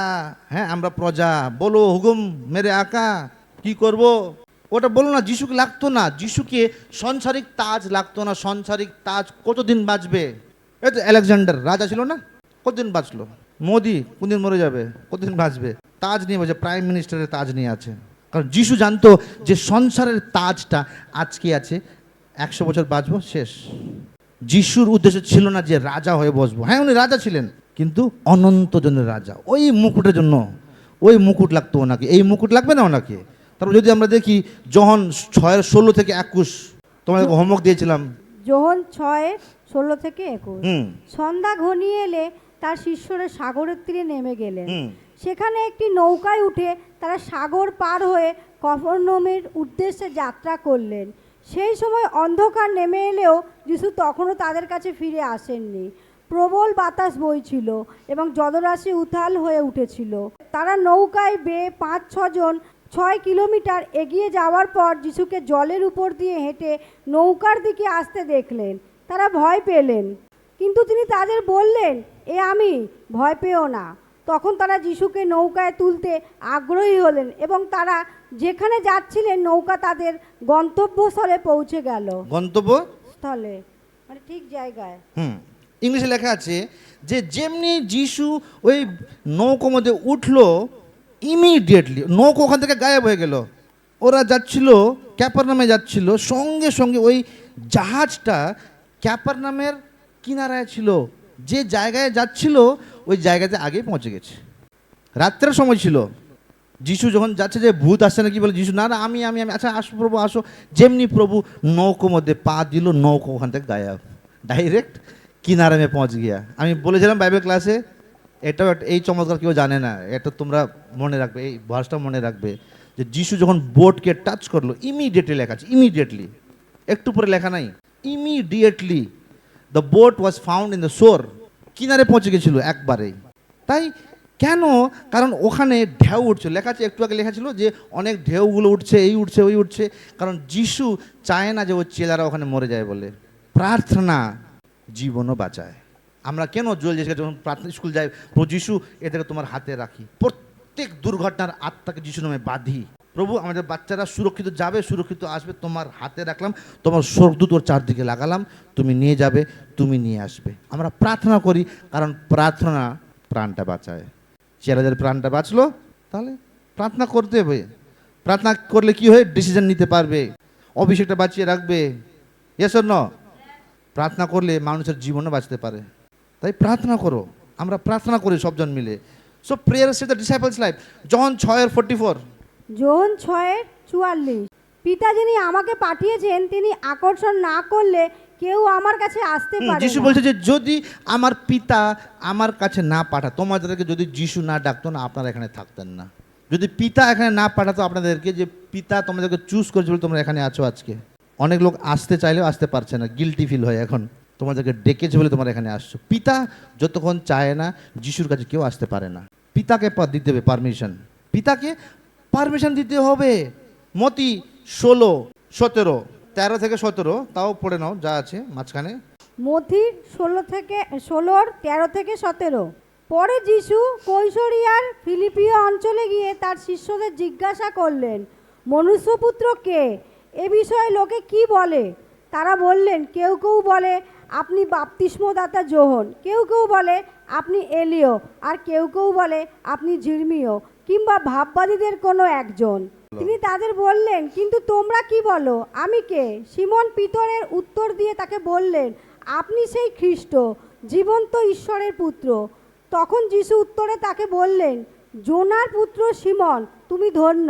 হ্যাঁ আমরা প্রজা, বলো হুকুম মেরে আকা, কি করব ওটা বলো না। যিশুকে লাগতো না, যিশুকে সংসারিক তাজ লাগতো না। সংসারিক তাজ কতদিন বাঁচবে? এই তো আলেকজান্ডার রাজা ছিল না, কতদিন বাঁচলো? মোদি কোনদিন মরে যাবে, কতদিন বাঁচবে? তাজ নিয়ে বসে, প্রাইম মিনিস্টারের তাজ নিয়ে আছে। কারণ যিশু জানতো যে সংসারের তাজটা আজকে আছে, 100 বছর বাঁচবো, শেষ। যিশুর উদ্দেশ্য ছিল না যে রাজা হয়ে বসবো। হ্যাঁ, উনি রাজা ছিলেন, কিন্তু অনন্ত জনের রাজা। ওই মুকুটের জন্য, ওই মুকুট লাগতো ওনাকে, এই মুকুট লাগবে না ওনাকে। তারপর যদি আমরা দেখি যখন 6:16 থেকে 21, তোমাদের হোমওয়ার্ক দিয়েছিলাম, যোহন 6:16 থেকে 21। সন্ধ্যা ঘনিয়ে এলে তার শিষ্যরা সাগরের তীরে নেমে গেলেন। সেখানে একটি নৌকায় উঠে তারা সাগর পার হয়ে কফরনহূমের উদ্দেশ্যে যাত্রা করলেন। সেই সময় অন্ধকার নেমে এলেও যিশু তখনও তাদের কাছে ফিরে আসেননি। প্রবল বাতাস বইছিল এবং জলরাশি উথাল হয়ে উঠেছিল। তারা নৌকায় বেয়ে 5-6 জন 6 কিলোমিটার এগিয়ে যাওয়ার পর যিশুকে জলের উপর দিয়ে হেঁটে নৌকার দিকে আসতে দেখলেন। তারা ভয় পেলেন, কিন্তু তিনি তাদের বললেন, এ আমি, ভয় পেও না। তখন তারা যিশুকে নৌকায় তুলতে আগ্রহী হলেন এবং তারা যেখানে যাচ্ছিলেন নৌকা তাদের গন্তব্যস্থলে পৌঁছে গেল। গন্তব্যস্থলে মানে ঠিক জায়গায়। ইংলিশে লেখা আছে যে যেমনি যিশু ওই নৌকোর মধ্যে উঠলো, ইমিডিয়েটলি নৌকো ওখান থেকে গায়েব হয়ে গেল। ওরা যাচ্ছিল ক্যাপারনামে যাচ্ছিল, সঙ্গে সঙ্গে ওই জাহাজটা ক্যাপারনামের কিনারায় ছিল। যে জায়গায় যাচ্ছিল ওই জায়গাতে আগেই পৌঁছে গেছে। রাত্রের সময় ছিল। যিশু যখন যাচ্ছে যে ভূত আসছে না, কি বলে যিশু, না না আমি আমি আমি আচ্ছা আসো প্রভু আসো। যেমনি প্রভু নৌকোর মধ্যে পা দিল, নৌকো ওখান থেকে গায়েব, ডাইরেক্ট কিনারে মে পৌঁছ গিয়া। আমি বলেছিলাম বাইবেল ক্লাসে, এটাও এই চমৎকার কেউ জানে না, এটা তোমরা মনে রাখবে, এই ভার্সটা মনে রাখবে যে যিশু যখন বোটকে টাচ করলো, ইমিডিয়েটলি লেখা আছে, ইমিডিয়েটলি, একটু পরে লেখা নাই, immediately the boat was found in the শোর। কিনারে পৌঁছে গেছিল একবারেই। তাই কেন? কারণ ওখানে ঢেউ উঠছে, লেখা আছে, একটু আগে লেখা ছিল যে অনেক ঢেউগুলো উঠছে, এই উঠছে ওই উঠছে। কারণ যিশু চায় না যে ওই চেলারা ওখানে মরে যায় বলে। প্রার্থনা জীবনও বাঁচায়। আমরা কেন জল যে যখন প্রার্থনা স্কুল যাই, প্রভু যিশু এদেরকে তোমার হাতে রাখি, প্রত্যেক দুর্ঘটনার আত্মাকে যিশু নামে বাঁধি। প্রভু আমাদের বাচ্চারা সুরক্ষিত যাবে, সুরক্ষিত আসবে, তোমার হাতে রাখলাম, তোমার স্বর্গদূত ওর চারদিকে লাগালাম, তুমি নিয়ে যাবে, তুমি নিয়ে আসবে। আমরা প্রার্থনা করি, কারণ প্রার্থনা প্রাণটা বাঁচায়। ছেলেদের প্রাণটা বাঁচলো, তাহলে প্রার্থনা করতে হবে। প্রার্থনা করলে কি হয়? ডিসিশন নিতে পারবে, অভিষেকটা বাঁচিয়ে রাখবে। Yes or no? প্রার্থনা করলে মানুষের জীবনও বাঁচতে পারে। তাই প্রার্থনা করো, আমরা প্রার্থনা করি সবজন মিলে। So prayer is the disciples life. John 6:44, যোহন 6:44। পিতা যিনি আমাকে পাঠিয়েছেন তিনি আকর্ষণ না করলে কেউ আমার কাছে আসতে পারে যিশু না। বলছে যে যদি আমার পিতা আমার কাছে না পাঠায়, তোমাদেরকে যদি যিশু না ডাকতো না, আপনারা এখানে থাকতেন না। যদি পিতা এখানে না পাঠাতো আপনাদেরকে, যে পিতা তোমাদেরকে চুজ করেছে বলে তোমরা এখানে আছো আজকে। অনেক লোক আসতে চাইলেও আসতে পারছে না, গিল্টি ফিল হয় এখন, তোমাদেরকে ডেকেছে বলে তোমরা এখানে আসছো। পিতা যতক্ষণ চায় না যিশুর কাছে কেউ আসতে পারে না। পিতাকে দিতে হবে পারমিশন, পিতাকে পারমিশন দিতে হবে। মতি 16-17, 13 থেকে 17, তাও পড়ে নাও যা আছে মাঝখানে। মথির 13 পরে যিশু কৈশরিয়ার ফিলিপিও অঞ্চলে গিয়ে তার শিষ্যদের জিজ্ঞাসা করলেন, মনুষ্যপুত্র কে? এ বিষয়ে লোকে কি বলে? তারা বললেন, কেউ কেউ বলে আপনি বাপ্তিস্মদাতা যোহন, কেউ কেউ বলে আপনি এলিও, আর কেউ কেউ বলে আপনি জির্মীয় কিংবা ভাববাদীদের কোনো একজন। তিনি তাদের বললেন, কিন্তু তোমরা কি বলো, আমি কে? সিমন পিতরের উত্তর দিয়ে তাকে বললেন, আপনি সেই খ্রিস্ট, জীবন্ত ঈশ্বরের পুত্র। তখন যিশু উত্তরে তাকে বললেন, জোনার পুত্র সিমন, তুমি ধন্য,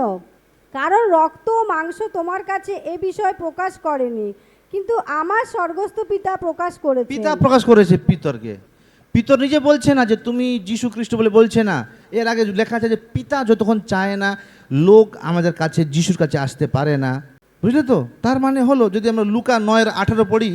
কারণ রক্ত ও মাংস তোমার কাছে এ বিষয় প্রকাশ করেনি, কিন্তু আমার স্বর্গস্থ পিতা প্রকাশ করেছে। পিতা প্রকাশ করেছে পিতরকে। পিতর নিজে বলছে না যে তুমি যিশু খ্রিস্ট বলে বলছে না। এর আগে লেখা আছে যে পিতা যতক্ষণ চায় না লোক আমাদের কাছে যিশুর কাছে আসতে পারে না। বুঝলে তো? তার মানে হলো, যদি আমরা লুকা 9:18 পড়ি।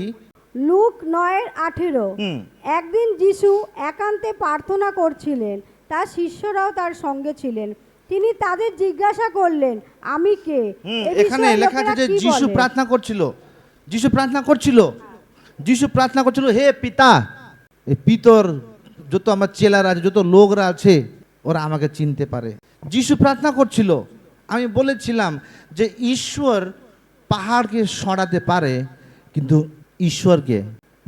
লুক 9:18। হুম। একদিন যিশু একান্তে প্রার্থনা করছিলেন, তার শিষ্যরাও তার সঙ্গে ছিলেন। তিনি তাদের জিজ্ঞাসা করলেন, আমি কে? এ এখানে বিষয়ে লেখা আছে লোকেরা যে কি যিশু বলে? প্রার্থনা করছিল। যিশু প্রার্থনা করছিল, যিশু প্রার্থনা করছিল, হে পিতা। এই পিতর, যত আমার চেলারা আছে, যত লোকরা আছে, ওরা আমাকে চিনতে পারে। যিশু প্রার্থনা করছিল। আমি বলেছিলাম যে ঈশ্বর পাহাড়কে সরাতে পারে, কিন্তু ঈশ্বরকে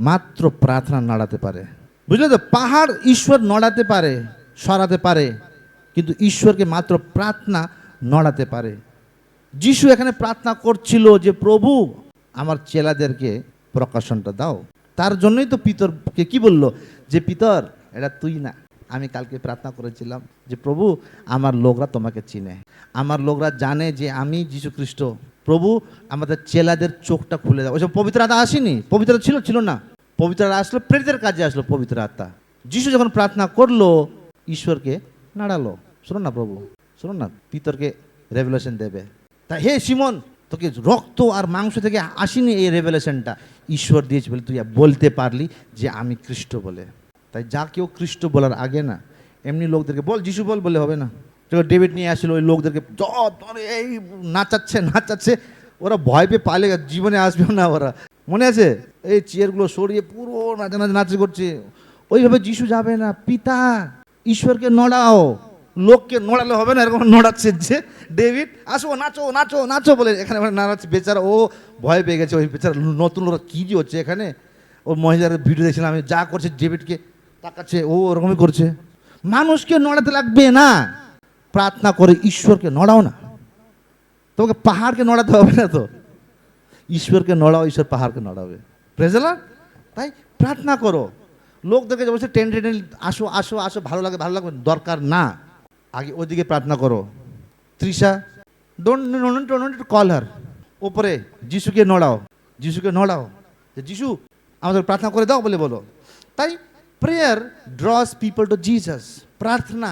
মাত্র প্রার্থনা নাড়াতে পারে। বুঝলে তো? পাহাড় ঈশ্বর নড়াতে পারে, সরাতে পারে, কিন্তু ঈশ্বরকে মাত্র প্রার্থনা নড়াতে পারে। যিশু এখানে প্রার্থনা করছিল যে প্রভু আমার চেলাদেরকে প্রকাশনটা দাও। তার জন্যই তো পিতরকে কি বলল, যে পিতর এটা তুই না, আমি কালকে প্রার্থনা করেছিলাম যে প্রভু আমার লোকরা তোমাকে চিনে, আমার লোকরা জানে যে আমি যিশু খ্রিস্ট। প্রভু আমাদের চেলাদের চোখটা খুলে দাও। ওইসব পবিত্র আত্মা আসেনি, পবিত্র ছিল না। পবিত্র আত্মা আসলো, প্রেরিতের কাজে আসলো পবিত্র আত্মা। যিশু যখন প্রার্থনা করলো, ঈশ্বরকে নাড়ালো। শুনুন না প্রভু, শুনুন না, পিতরকে রেভেলেশন দেবে। তা হে সিমন, তোকে রক্ত আর মাংস থেকে আসেনি এই রেভেলেশনটা, ঈশ্বর দিয়েছে বলে তুই বলতে পারলি যে আমি খ্রিস্ট বলে। তাই যা কেউ খ্রিস্ট বলার আগে না এমনি লোকদেরকে বল যিশু বল, বলে হবে না। যখন ডেভিড নিয়ে আসছিল, ওই লোকদেরকে এই নাচাচ্ছে, ওরা ভয় পেয়ে পালে, জীবনে আসবেও না ওরা। মনে আছে? এই চেয়ারগুলো সরিয়ে পুরো নাচানাচি করছে। ওইভাবে যিশু যাবে না। পিতা ঈশ্বরকে নড়াও, লোককে নড়ালে হবে না। এরকম নড়াচ্ছে যে ডেভিড, আসো নাচো নাচো নাচো বলে এখানে নাড়াচ্ছে। বেচারা ও ভয় পেয়ে গেছে। ওই বেচারা নতুন লোকরা কী যে হচ্ছে এখানে। ও মহিলার ভিডিও দেখছিলাম আমি, যা করছে ডেভিডকে তাকাচ্ছে, ও ওরকমই করছে। মানুষকে নড়াতে লাগবে না, প্রার্থনা করে ঈশ্বরকে নড়াও না। তোমাকে পাহাড়কে নড়াতে হবে না তো, ঈশ্বরকে নড়াও, ঈশ্বর পাহাড়কে নড়াবে। Praise the Lord. তাই প্রার্থনা করো। লোকদেরকে বলছে টেনে আসো আসো আসো, ভালো লাগবে দরকার না, আগে ওইদিকে প্রার্থনা করো। Trisha, don't call her. ওপরে যিশুকে নড়াও, যিশুকে নড়াও যে যিশু আমাদের প্রার্থনা করে দাও বলে বলো। তাই prayer draws people to Jesus. প্রার্থনা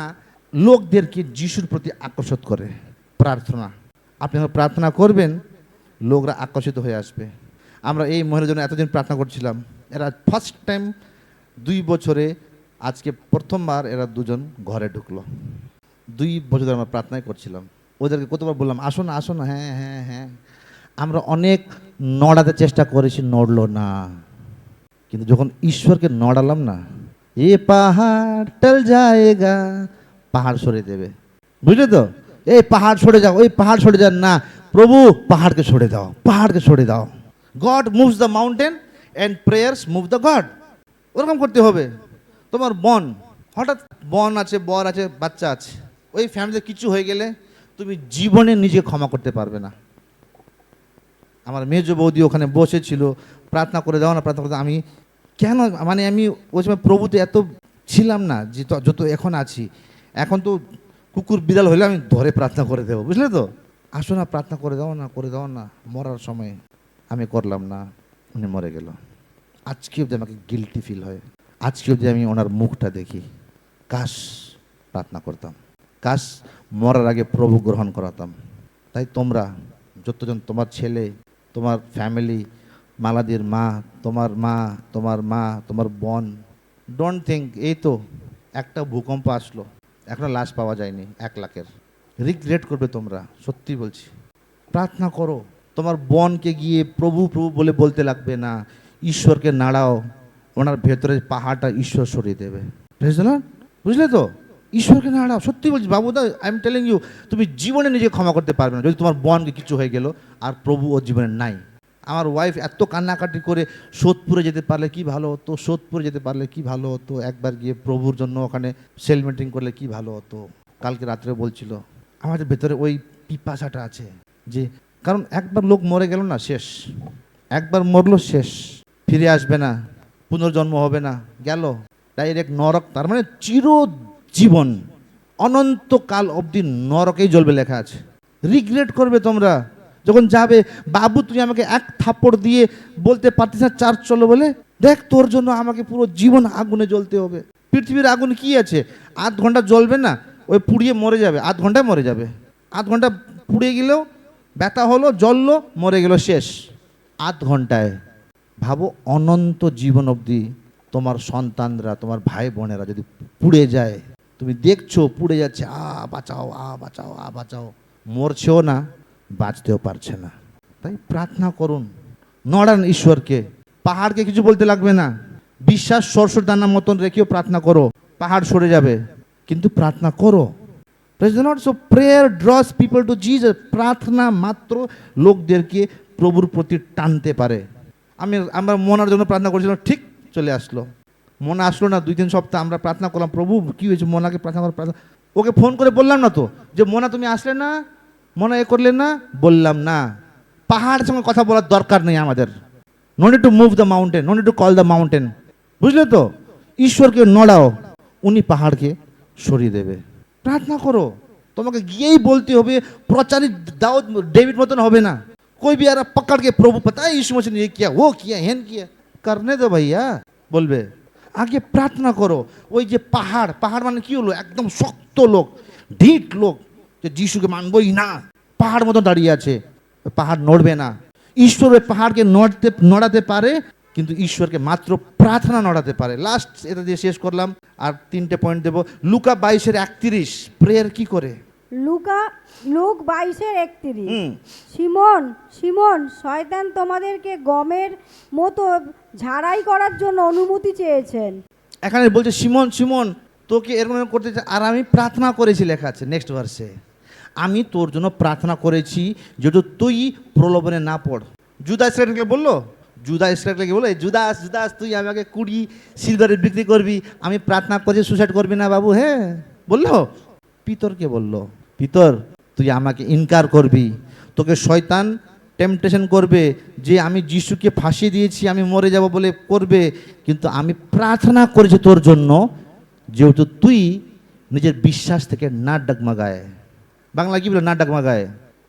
লোকদেরকে যিশুর প্রতি আকর্ষিত করে। প্রার্থনা, আপনি যখন প্রার্থনা করবেন লোকরা আকর্ষিত হয়ে আসবে। আমরা এই মহিলার জন্য এতদিন প্রার্থনা করছিলাম। এরা ফার্স্ট টাইম 2 বছরে আজকে প্রথমবার এরা দুজন ঘরে ঢুকলো। 2 বছর ধরে আমরা প্রার্থনাই করছিলাম। ওদেরকে কতবার বললাম আসো না আসো না, হ্যাঁ হ্যাঁ হ্যাঁ। আমরা অনেক নড়াতে চেষ্টা করেছি, নড়লো না। কিন্তু যখন ঈশ্বরকে নড়ালাম না, এ পাহাড় টল যায়গা, পাহাড় সরে দেবে। বুঝলে তো? এই পাহাড় সরে যাও, ওই পাহাড় সরে যান না, প্রভু পাহাড়কে সরে দাও, পাহাড়কে সরে দাও। God moves the mountain and prayers move the god. ওরকম করতে হবে। তোমার হঠাৎ বোন আছে, বর আছে, বাচ্চা আছে, ওই ফ্যামিলিতে কিছু হয়ে গেলে তুমি জীবনে নিজে ক্ষমা করতে পারবে না। আমার মেজ বৌদি ওখানে বসেছিল, প্রার্থনা করে দাও না, প্রার্থনা করে। আমি কেন, মানে আমি ওই সময় প্রভুতে এত ছিলাম না যে যত এখন আছি। এখন তো কুকুর বিড়াল হলে আমি ধরে প্রার্থনা করে দেবো, বুঝলে তো? আসো না, প্রার্থনা করে দাও না, করে দাও না। মরার সময় আমি করলাম না, উনি মরে গেল। আজকে অবধি আমাকে গিল্টি ফিল হয়, আজকে অবধি আমি ওনার মুখটা দেখি। কাশ প্রার্থনা করতাম, কাশ মরার আগে প্রভু গ্রহণ করাতাম। তাই তোমরা যতজন, তোমার ছেলে, তোমার ফ্যামিলি, মালাদির মা, তোমার মা, তোমার মা, তোমার বোন, ডোন্ট থিঙ্ক এই তো একটা ভূকম্প আসলো, এখনো লাশ পাওয়া যায়নি 1 লাখের। রিগ্রেট করবে তোমরা, সত্যি বলছি। প্রার্থনা করো, তোমার বোনকে গিয়ে প্রভু প্রভু বলে বলতে লাগবে না, ঈশ্বরকে নাড়াও, ওনার ভেতরে পাহাড়টা ঈশ্বর সরিয়ে দেবে। বুঝলে তো? ঈশ্বরকে নাড়াও, সত্যি বলছি বাবুদা, আই এম টেলিং ইউ, তুমি জীবনে নিজে ক্ষমা করতে পারবে না যদি তোমার বোনকে কিছু হয়ে গেল আর প্রভু ওর জীবনে নাই। আমার ওয়াইফ এত কান্নাকাটি করে সোদপুরে যেতে পারলে কি ভালো হতো, সোদপুরে যেতে পারলে কি ভালো হতো, একবার গিয়ে প্রভুর জন্য ওখানে সেল মিটিং করলে কি ভালো হতো। কালকে রাত্রে বলছিল, আমাদের ভেতরে ওই পিপাসাটা আছে যে, কারণ একবার লোক মরে গেল না, শেষ। একবার মরলো, শেষ, ফিরে আসবে না, পুনর্জন্ম হবে না, গেল ডাইরেক্ট নরক। তার মানে চিরজীবন, অনন্তকাল অবধি নরকেই জ্বলবে, লেখা আছে। রিগ্রেট করবে তোমরা যখন যাবে। বাবু তুই আমাকে এক থাপ্পড় দিয়ে বলতে পারতিস না চার্চ চলো বলে, দেখ তোর জন্য আমাকে পুরো জীবন আগুনে জ্বলতে হবে। পৃথিবীর আগুন কি আছে, 8 ঘন্টা জ্বলবে না, ওই পুড়িয়ে মরে যাবে, 8 ঘন্টায় মরে যাবে। 8 ঘন্টা পুড়িয়ে গেলেও ব্যথা হলো, জ্বললো, মরে গেল, শেষ 8 ঘন্টায়। ভাবো অনন্ত জীবন অবধি তোমার সন্তানরা, তোমার ভাই বোনেরা যদি পুড়ে যায়, তুমি দেখছো পুড়ে যাচ্ছে, বাঁচাও, বাঁচাও, বাঁচাও, মরছেও না, বাঁচতেও পারছে না। তাই প্রার্থনা করুন, নড়ান ঈশ্বরকে। পাহাড়কে কিছু বলতে লাগবে না, বিশ্বাস সরষের দানার মতন রেখেও প্রার্থনা করো, পাহাড় সরে যাবে, কিন্তু প্রার্থনা করো। Praise the Lord. So prayer draws people to Jesus. প্রার্থনা মাত্র লোকদেরকে প্রভুর প্রতি টানতে পারে। আমরা মনার জন্য প্রার্থনা করেছিলাম, ঠিক চলে আসলো। মনে আসলো না, 2-3 সপ্তাহ আমরা প্রার্থনা করলাম, প্রভু কি হয়েছে, মোনাকে প্রার্থনা। ওকে ফোন করে বললাম না তো যে মোনা তুমি আসলে না, মোনা এ করলে না, বললাম না। পাহাড়ের সঙ্গে কথা বলার দরকার নেই আমাদের। No need to move the mountain, no need to call the mountain. বুঝলে তো? ঈশ্বরকে নড়াও, উনি পাহাড়কে সরিয়ে দেবে। প্রার্থনা করো, তোমাকে গিয়েই বলতে হবে। প্রচারিত দাউদ डेविड মতন হবে না। कोई भी आ रहा पकड़ के प्रभु पता है यीशु मसीह ने ये किया, वो किया, हेन किया, करने दो भैया বলবে। আগে প্রার্থনা করো। ওই যে পাহাড়, পাহাড় মানে কি হলো, একদম শক্ত লোক, ঢিট লোক, যে যিশুকে মানবই না, পাহাড় মতো দাঁড়িয়ে আছে, পাহাড় নড়বে না। ঈশ্বর ওই পাহাড়কে নড়াতে পারে, কিন্তু ঈশ্বরকে মাত্র প্রার্থনা নড়াতে পারে। লাস্ট এটা দিয়ে শেষ করলাম, আর 3টে পয়েন্ট দেবো। লুকা 22:31 প্রেয়ার কি করে। লুক 22:31 সিমন সিমন, শয়তান তোমাদেরকে গমের মতো ঝাড়াই করার জন্য অনুমতি চেয়েছেন। এখানে বলছে সিমন সিমন তোকে এরকম করতে চাই, আর আমি প্রার্থনা করেছি, লেখা আছে নেক্সট ভার্সে, আমি তোর জন্য প্রার্থনা করেছি যেহেতু তুই প্রলোভনে না পড়। জুদা ইসরায়েলকে বললো, জুদা ইসরায়েলকে বললো, জুদাস জুদাস তুই আমাকে 20 সিলভারে বিক্রি করবি, আমি প্রার্থনা করেছি সুসাইড করবি না বাবু, হ্যাঁ বললো। পিতরকে বললো, পিতর তুই আমাকে ইনকার করবি, তোকে শয়তান টেম্পটেশন করবে যে আমি যিশুকে ফাঁসি দিয়েছি, আমি মরে যাব বলে করবে, কিন্তু আমি প্রার্থনা করেছি তোর জন্য যেহেতু তুই নিজের বিশ্বাস থেকে না ডগমগায়। বাংলা কি বলে, না ডগমগায়,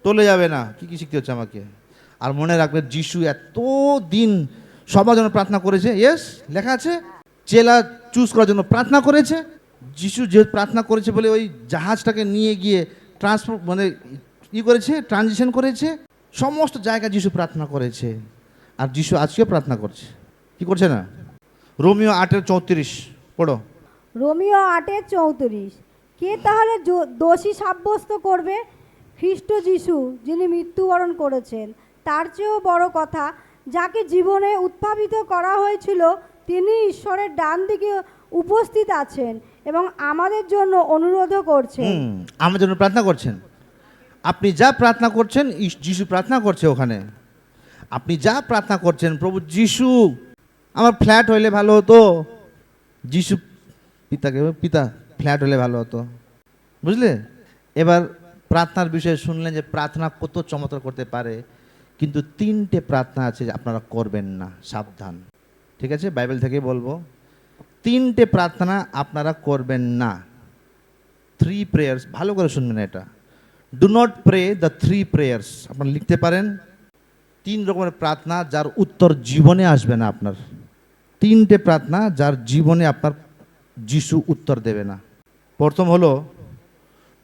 টলে যাবে না। কি কি শিখতে হচ্ছে আমাকে। আর মনে রাখবে যিশু এত দিন সবার জন্য প্রার্থনা করেছে, ইয়েস লেখা আছে, চেলা চুজ করার জন্য প্রার্থনা করেছে। যিশু যে প্রার্থনা করেছে বলে ওই জাহাজটাকে নিয়ে গিয়ে মানে করেছে, ট্রানজিশন করেছে, সমস্ত জায়গায় যিশু প্রার্থনা করেছে। আর যিশু আজকেও প্রার্থনা করছে, কি করছে না। রোমিও 8:34 পড়ো। রোমিও 8:34 কে তাহলে দোষী সাব্যস্ত করবে? খ্রিস্ট যিশু, যিনি মৃত্যুবরণ করেছেন, তার চেয়েও বড় কথা, যাকে জীবনে উত্থাপিত করা হয়েছিল, তিনি ঈশ্বরের ডান দিকে উপস্থিত আছেন এবং আমাদের জন্য অনুরোধও করছেন। আমাদের জন্য প্রার্থনা করছেন। আপনি যা প্রার্থনা করছেন যিশু প্রার্থনা করছে ওখানে। আপনি যা প্রার্থনা করছেন, প্রভু যিশু আমার ফ্ল্যাট হইলে ভালো হতো, যিশু পিতা ফ্ল্যাট হলে ভালো হতো, বুঝলে। এবার প্রার্থনার বিষয়ে শুনলেন যে প্রার্থনা কত চমৎকার করতে পারে, কিন্তু 3টে প্রার্থনা আছে যে আপনারা করবেন না, সাবধান। ঠিক আছে, বাইবেল থেকে বলবো, 3টে প্রার্থনা আপনারা করবেন না। 3 প্রেয়ার্স, ভালো করে শুনবেন এটা। Do not pray the three prayers. আপনারা লিখতে পারেন, 3 রকমের প্রার্থনা যার উত্তর জীবনে আসবে না আপনার। 3টে প্রার্থনা যার জীবনে আপনার যিশু উত্তর দেবে না। প্রথম হলো,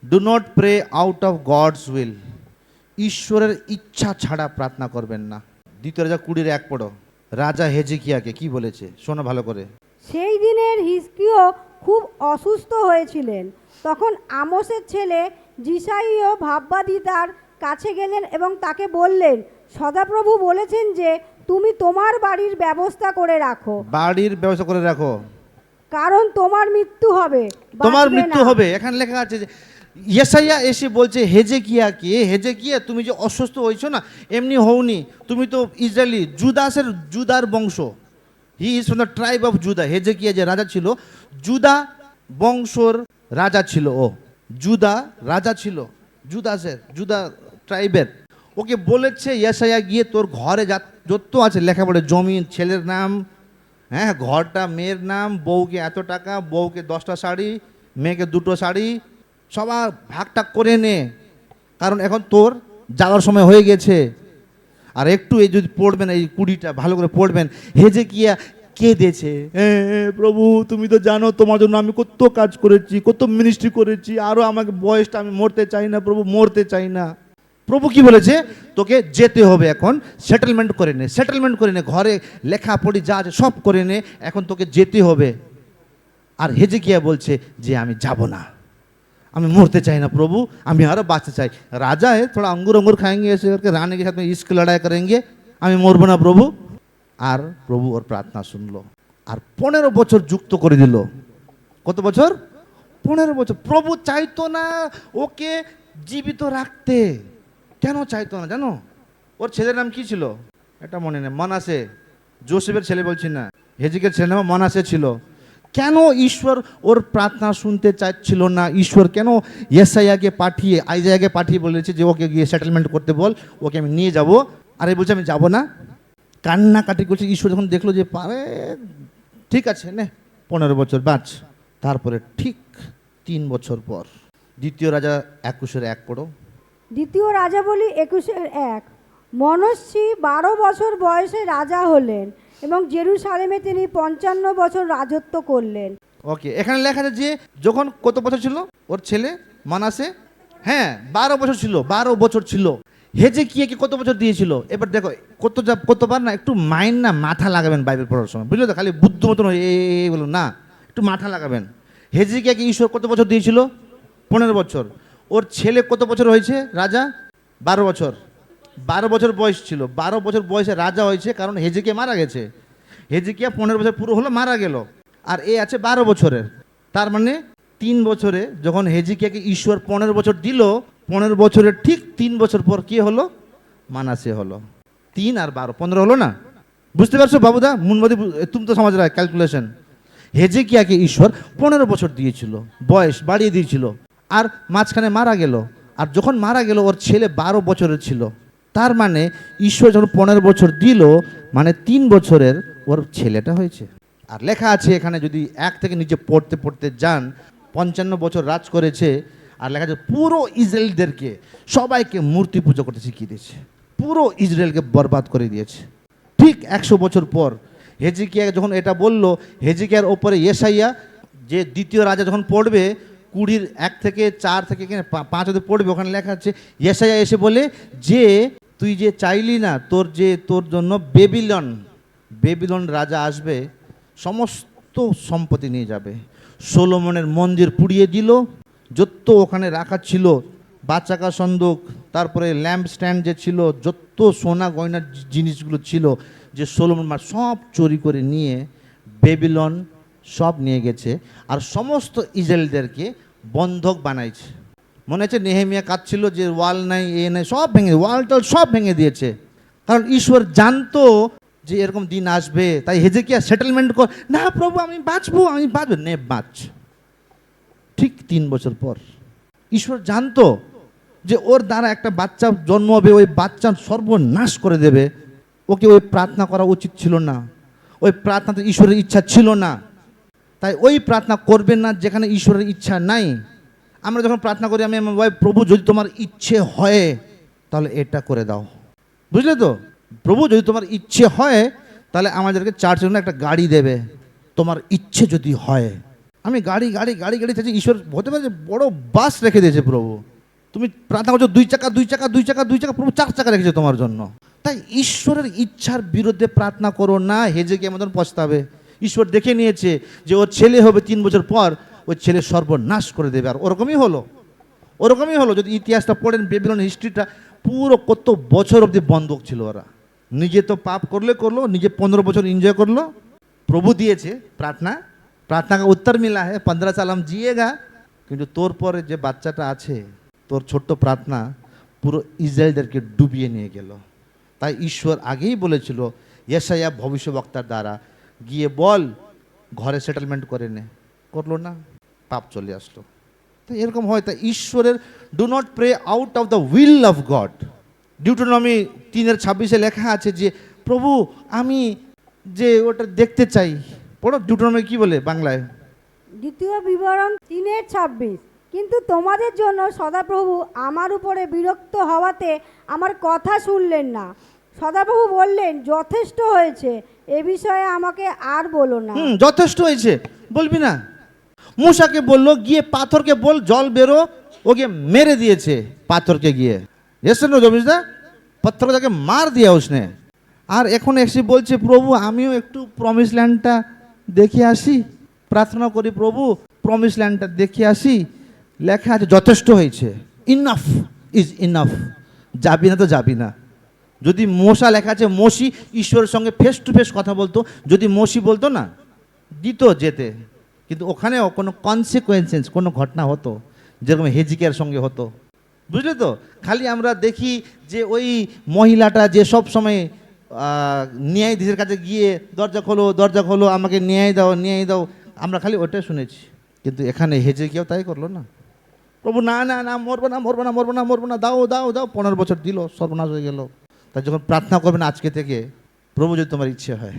do not pray out of God's will. ঈশ্বরের ইচ্ছা ছাড়া প্রার্থনা করবেন না। 2 রাজা 20:1 পড়ো। রাজা হেজেকিয়াকে কি বলেছে শোনো ভালো করে। সেই দিনের হিজকিয় খুব অসুস্থ হয়েছিলেন। তখন আমোসের ছেলে জিসাইও ভাববাদিতার কাছে গেলেন এবং তাকে বললেন, সদাপ্রভু বলেছেন যে তুমি তোমার বাড়ির ব্যবস্থা করে রাখো, বাড়ির ব্যবস্থা করে রাখো, কারণ তোমার মৃত্যু হবে, তোমার বাঁচবে মৃত্যু না। হবে। এখানে লেখা আছে যে ইয়েসাইয়া এসে বলছে হেজেকিয়াকে, হেজেকিয়া তুমি যে অসুস্থ হয়েছো না, এমনি হওনি, তুমি তো ইসরায়েলি জুদার বংশ। He is from the tribe of Judah. Hezekiah যে রাজা ছিল, জুদা বংশর রাজা ছিল। ও জুদা রাজা ছিল, জুদা ট্রাইবের। ওকে বলেছে ইয়েসাইয়া গিয়ে তোর ঘরে যত আছে লেখাপড়ে, জমি, ছেলের নাম, হ্যাঁ ঘরটা, মেয়ের নাম, বউকে এত টাকা, বউকে 10টা শাড়ি, মেয়েকে 2টো শাড়ি, সবার ভাগটা করে নে, কারণ এখন তোর যাওয়ার সময় হয়ে গেছে। আর একটু এই যদি পড়বেন, এই 20টা ভালো করে পড়বেন। হেজেকিয়া কেঁদেছে, প্রভু তুমি তো জানো তোমার জন্য আমি কত কাজ করেছি, কত মিনিস্ট্রি করেছি, আরও আমাকে বয়সটা, আমি মরতে চাই না প্রভু, মরতে চাই না। প্রভু কি বলেছে, তোকে যেতে হবে, এখন সেটেলমেন্ট করে নে, ঘরে লেখাপড়ি যা আছে সব করে নে, এখন তোকে যেতে হবে। আর হেজেকিয়া বলছে যে আমি যাব না, আমি মরতে চাই না প্রভু, আমি আরও বাঁচতে চাই। রাজা है थोड़ा अंगूर खाएंगे ऐसे करके रानी के साथ में इश्क लड़ाई करेंगे, আমি মরবো না প্রভু। আর প্রভু ওর প্রার্থনা শুনলো, আর 15 বছর যুক্ত করে দিল। কত বছর? 15 বছর। প্রভু চাইতো না ওকে জীবিত রাখতে। কেন চাইতো না জানো? ওর ছেলের নাম কি ছিল এটা মনে নেই, মনাসে। জোসেফের ছেলে বলছি না, হেজেকিয়ার ছেলের নাম মনাসে ছিল। কেন ঈশ্বর ওর প্রার্থনা শুনতে চাইছিল না? ঈশ্বর কেন আইজায়াকে পাঠিয়ে বলেছে যে ওকে গিয়ে সেটেলমেন্ট করতে বল, ওকে আমি নিয়ে যাব। আর এই বলছে আমি যাব না, কান্নাকাটি করছে। ঈশ্বর যখন দেখলো যে পারে, ঠিক আছে নে 15 বছর বাঁচ। তারপরে ঠিক 3 বছর পর, 2 রাজা 21:1 পড়ো। 2 রাজাবলী 21:1। মনস্বী 12 বছর বয়সে রাজা হলেন এবং জেরুসালেমে তিনি 55 বছর রাজত্ব করলেন। ওকে, এখানে লেখা আছে যে যখন কত বছর ছিল ওর ছেলে মানাসে? হ্যাঁ 12 বছর ছিল, 12 বছর ছিল। হেজেকিয়াকে কত বছর দিয়েছিল? এবার দেখো কতবার না, একটু মাইন্ড না মাথা লাগাবেন বাইবেল পড়ার সময়, বুঝলে তো? খালি বুদ্ধ মতন বলো না, একটু মাথা লাগাবেন। হেজেকিয়াকে ঈশ্বর কত বছর দিয়েছিল? 15 বছর। ওর ছেলে কত বছর হয়েছে রাজা? 12 বছর। 12 বছর বয়স ছিল, 12 বছর বয়সে রাজা হয়েছে, কারণ হেজেকিয়া মারা গেছে। হেজেকিয়া 15 বছর পুরো হলো, মারা গেল, আর এ আছে 12 বছরের। তার মানে 3 বছরে যখন হেজেকিয়াকে ঈশ্বর 15 বছর দিল, 15 বছরের ঠিক 3 বছর পর কি হলো? মানাসে হলো। 3 আর 12 15 হলো না? বুঝতে পারছো বাবুদা? মুনবাদী তুমি তো সমাজ রায় ক্যালকুলেশন। হেজেকিয়াকে ঈশ্বর 15 বছর দিয়েছিল, বয়স বাড়িয়ে দিয়েছিল, আর মাঝখানে মারা গেল। আর যখন মারা গেল ওর ছেলে 12 বছরের ছিল। তার মানে ঈশ্বর যখন 15 বছর দিল, মানে 3 বছরের ওর ছেলেটা হয়েছে। আর লেখা আছে এখানে, যদি 1 থেকে নিচে পড়তে যান, 55 বছর রাজ করেছে। আর লেখা আছে পুরো ইসরায়েলদেরকে, সবাইকে মূর্তি পুজো করতে শিখিয়ে দিয়েছে, পুরো ইসরায়েলকে বরবাদ করে দিয়েছে। ঠিক 100 বছর পর হেজেকিয়া যখন এটা বলল, হেজেকিয়ার ওপরে ইয়েসাইয়া যে 2 রাজা যখন পড়বে, 20:1 থেকে 4 থেকে 5 অবধি পড়বে, ওখানে লেখা আছে ইয়েসাইয়া এসে বলে যে তুই যে চাইলি না, তোর জন্য বেবিলন রাজা আসবে, সমস্ত সম্পত্তি নিয়ে যাবে। সোলোমনের মন্দির পুড়িয়ে দিল, যত ওখানে রাখা ছিল, বাচ্চাকা সন্দুক, তারপরে ল্যাম্প স্ট্যান্ড যে ছিল, যত সোনা গয়নার জিনিসগুলো ছিল যে সোলোমন সব চুরি করে নিয়ে বেবিলন সব নিয়ে গেছে। আর সমস্ত ইসরায়েলদেরকে বন্ধক বানাইছে। মনে আছে নেহেমিয়া কাঁদছিল যে ওয়াল নাই, এ নাই, সব ভেঙে, ওয়ালটাল সব ভেঙে দিয়েছে। কারণ ঈশ্বর জানতো যে এরকম দিন আসবে। তাই হেজেকিয়া সেটেলমেন্ট কর, না প্রভু আমি বাঁচবো, নে বাঁচ। ঠিক 3 বছর পর ঈশ্বর জানতো যে ওর দ্বারা একটা বাচ্চা জন্ম হবে, ওই বাচ্চা সর্বনাশ করে দেবে। ওকে ওই প্রার্থনা করা উচিত ছিল না, ওই প্রার্থনাতে ঈশ্বরের ইচ্ছা ছিল না। তাই ওই প্রার্থনা করবেন না যেখানে ঈশ্বরের ইচ্ছা নাই। আমরা যখন প্রার্থনা করি, আমি আমার ওয়াইফ, প্রভু যদি তোমার ইচ্ছে হয় তাহলে এটা করে দাও, বুঝলে তো? প্রভু যদি তোমার ইচ্ছে হয় তাহলে আমাদেরকে চার্চের জন্য একটা গাড়ি দেবে, তোমার ইচ্ছে যদি হয়। আমি গাড়ি গাড়ি গাড়ি গাড়ি চাইছি, ঈশ্বর হতে পারে যে বড় বাস রেখে দিয়েছে প্রভু। তুমি প্রার্থনা করছো 2 চাকা 2 চাকা 2 চাকা 2 চাকা, প্রভু 4 চাকা রেখেছে তোমার জন্য। তাই ঈশ্বরের ইচ্ছার বিরুদ্ধে প্রার্থনা করো না, হেজেকিয়া মতন পস্তাবে। ঈশ্বর দেখে নিয়েছে যে ওর ছেলে হবে 3 বছর পর, ওই ছেলে সর্বনাশ করে দেবে। আর ওরকমই হলো, ওরকমই হলো। যদি ইতিহাসটা পড়েন, বেবিলন হিস্ট্রিটা, পুরো কত বছর অবধি বন্ধক ছিল ওরা। নিজে তো পাপ করলো, নিজে 15 বছর এনজয় করলো, প্রভু দিয়েছে প্রার্থনা, প্রার্থনা का उत्तर मिला है, 15 साल हम जिएगा। কিন্তু তোর পরে যে বাচ্চাটা আছে, তোর ছোট্ট প্রার্থনা পুরো ইসরায়েলদেরকে ডুবিয়ে নিয়ে গেল। তাই ঈশ্বর আগেই বলেছিল ইয়েশায়া ভবিষ্যদ্বক্তার দ্বারা, গিয়ে বল ঘরে সেটেলমেন্ট করে নে, করলো না, পাপ চলে আসলো। তো এরকম হয়। তাই ঈশ্বরের do not pray out of the will of God. Deuteronomy 3:26 লেখা আছে যে প্রভু আমি যে ওটা দেখতে চাই। পড়ো ডিউটোনমি কি বলে বাংলায়। দ্বিতীয় বিবরণ 3:26, কিন্তু তোমাদের জন্য সদাপ্রভু আমার উপরে বিরক্ত হওয়াতে আমার কথা শুনলেন না। সদাপ্রভু বললেন, যথেষ্ট হয়েছে, এ বিষয়ে আমাকে আর বলো না। যথেষ্ট হয়েছে বলবি না। मूसाকে বললো গিয়ে পাথরকে বল জল বেরো, ওকে মেরে দিয়েছে পাথরকে গিয়ে। এসে নো জমিজদা, পাথর যাকে মার দিয়া उसने। আর এখন এসে বলছে প্রভু আমিও একটু প্রমিস ল্যান্ডটা দেখে আসি, প্রার্থনা করি প্রভু প্রমিস ল্যান্ডটা দেখে আসি। লেখা আছে যথেষ্ট হয়েছে, ইনাফ ইজ ইনাফ। যাবি না তো যাবি না। যদি মোশা লেখা আছে, মোশি ঈশ্বরের সঙ্গে ফেস টু ফেস কথা বলতো, যদি মোশি বলতো না দিত যেতে, কিন্তু ওখানেও কোনো কনসিকুয়েন্সেস, কোনো ঘটনা হতো যেরকম হেজিকের সঙ্গে হতো, বুঝলে তো? খালি আমরা দেখি যে ওই মহিলাটা যে সব সময় ন্যায়াধীশের কাছে গিয়ে দরজা খোলো দরজা খোলো, আমাকে ন্যায় দাও ন্যায় দাও, আমরা খালি ওটাই শুনেছি। কিন্তু এখানে হেজেকিয়াও তাই করলো না। প্রভু না না না, মরবো না মরবো না মরবো না মরবো না, দাও দাও দাও, 15 বছর দিল, সর্বনাশ হয়ে গেল। তাই যখন প্রার্থনা করবেন আজকে থেকে, প্রভু যদি তোমার ইচ্ছে হয়,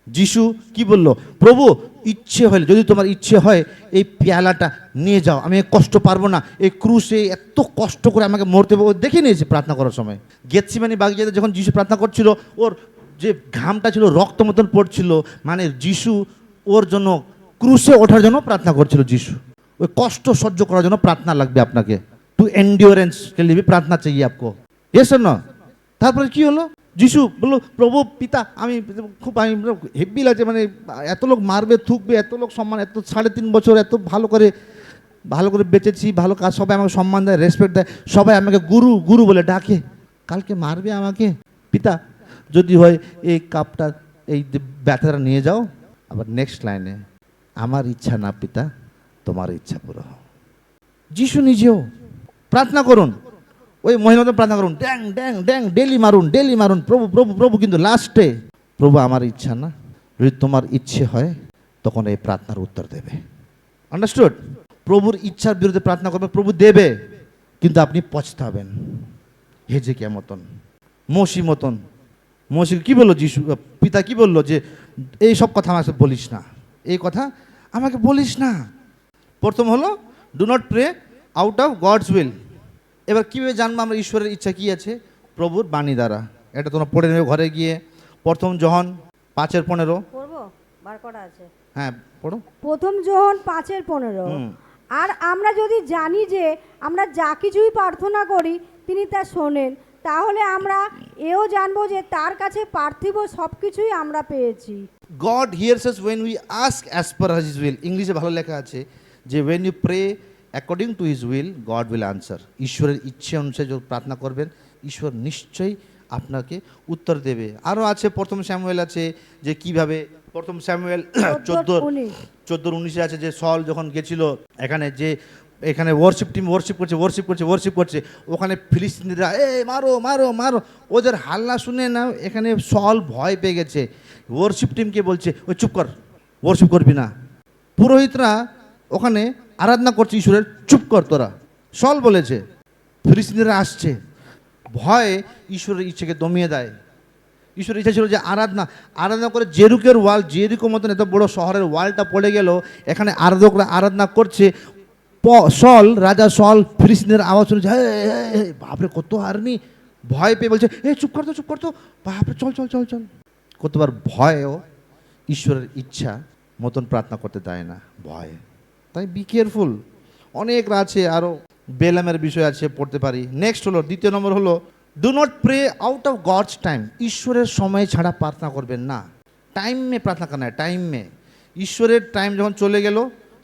যিশু কি বলল, প্রভু ইচ্ছে হলে, যদি তোমার ইচ্ছে হয় এই পেয়ালাটা নিয়ে যাও, আমি কষ্ট পারবো না, এই ক্রুশে এত কষ্ট করে আমাকে মরতে হবে। ও দেখে নিয়েছে প্রার্থনা করার সময়। গেতসেমানি বাগিচাতে যখন যিশু প্রার্থনা করছিল, ওর যে ঘামটা ছিল রক্ত মতন পড়ছিল, মানে যিশু ওর জন্য ক্রুশে ওঠার জন্য প্রার্থনা করছিল। যিশু ওই কষ্ট সহ্য করার জন্য প্রার্থনা লাগবে আপনাকে। টু এন্ডিওরেন্স কে লিয়ে প্রার্থনা চাই আপকো, ইয়েস অর নো? তারপরে কি হলো, যিশু বললো প্রভু পিতা আমি খুব হেভি লাগছে, মানে এত লোক মারবে থুকবে, এত লোক সম্মান, এত 3.5 বছর এত ভালো করে বেঁচেছি, ভালো কাজ, সবাই আমাকে সম্মান দেয়, রেসপেক্ট দেয়, সবাই আমাকে গুরু গুরু বলে ডাকে, কালকে মারবে আমাকে। পিতা যদি হয় এই কাপটা, এই ব্যথাটা নিয়ে যাও। আবার নেক্সট লাইনে, আমার ইচ্ছা না পিতা তোমার ইচ্ছা পুরো হোক। যিশু নিজেও প্রার্থনা করুন, ওই মহিলাদের প্রার্থনা করুন, ড্যাং ড্যাং ড্যাং, ডেলি মারুন প্রভু প্রভু প্রভু, কিন্তু লাস্টে প্রভু আমার ইচ্ছা না, যদি তোমার ইচ্ছে হয়, তখন এই প্রার্থনার উত্তর দেবে। আন্ডারস্টুড? প্রভুর ইচ্ছার বিরুদ্ধে প্রার্থনা করবেন, প্রভু দেবে, কিন্তু আপনি পছতাবেন। হেজেকিয়া মতন, মোশি মতন। মোশি কি বললো, যিশু পিতা কি বললো যে এই সব কথা আমাকে বলিস না, এই কথা আমাকে বলিস না। প্রথম হলো do not pray out of God's will. এবার কীভাবে জানবো আমরা ঈশ্বরের ইচ্ছা কী আছে? প্রভুর বাণী দ্বারা। এটা তোমরা পড়ে নেবে ঘরে গিয়ে। প্রথম যোহন 5:15। পড়বো, বার করা আছে। হ্যাঁ পড়ো। প্রথম যোহন 5:15। আর আমরা যদি জানি যে আমরা যা কিছুই প্রার্থনা করি তিনি তা শোনেন, তাহলে আমরা এও জানবো যে তার কাছে পার্থিব সব কিছুই আমরা পেয়েছি। God hears us when we ask as per his will. ইংলিশে ভালো লেখা আছে যে when you pray according to his will, God will answer. ঈশ্বরের ইচ্ছে অনুসারে যখন প্রার্থনা করবেন, ঈশ্বর নিশ্চয়ই আপনাকে উত্তর দেবে। আরও আছে প্রথম স্যামুয়েল আছে যে কিভাবে, প্রথম স্যামুয়েল 14:19 আছে যে সল যখন গেছিল এখানে, যে এখানে ওয়ার্শিপ টিম ওয়ার্শিপ করছে, ওখানে ফিলিস্তিনিরা মারো মারো মারো, ওদের হাল্লা শুনে না এখানে সল ভয় পেয়ে গেছে। ওয়ার্শিপ টিমকে বলছে ওই চুপ কর, ওয়ার্শিপ করবি না। পুরোহিতরা ওখানে আরাধনা করছে ঈশ্বরের, চুপ কর তোরা। সল বলেছে, ফিলিস্তিনিরা আসছে, ভয়ে ঈশ্বরের ইচ্ছাকে দমিয়ে দেয়। ঈশ্বরের ইচ্ছা ছিল যে আরাধনা করে জেরুকের ওয়াল, জেরিকো মতন এত বড় শহরের ওয়ালটা পড়ে গেল, এখানে আরাধকরা আরাধনা করছে, সল, রাজা সল ফিলিস্তিনের আওয়াজ শুনেছে, বাপরে কত আর্মি, ভয় পেয়ে বলছে, চুপ করতো, বাপরে চল চল চল চল। কতবার ভয়ও ঈশ্বরের ইচ্ছা মতন প্রার্থনা করতে দেয় না, ভয়। তাই বি কেয়ারফুল। অনেক আছে, আরও বেলামের বিষয় আছে, পড়তে পারি। নেক্সট হলো, দ্বিতীয় নম্বর হলো, do not pray out of God's time. ঈশ্বরের সময় ছাড়া প্রার্থনা করবেন না। টাইম মে প্রার্থনা করনা হয়, টাইম মে। ঈশ্বরের টাইম যখন চলে গেল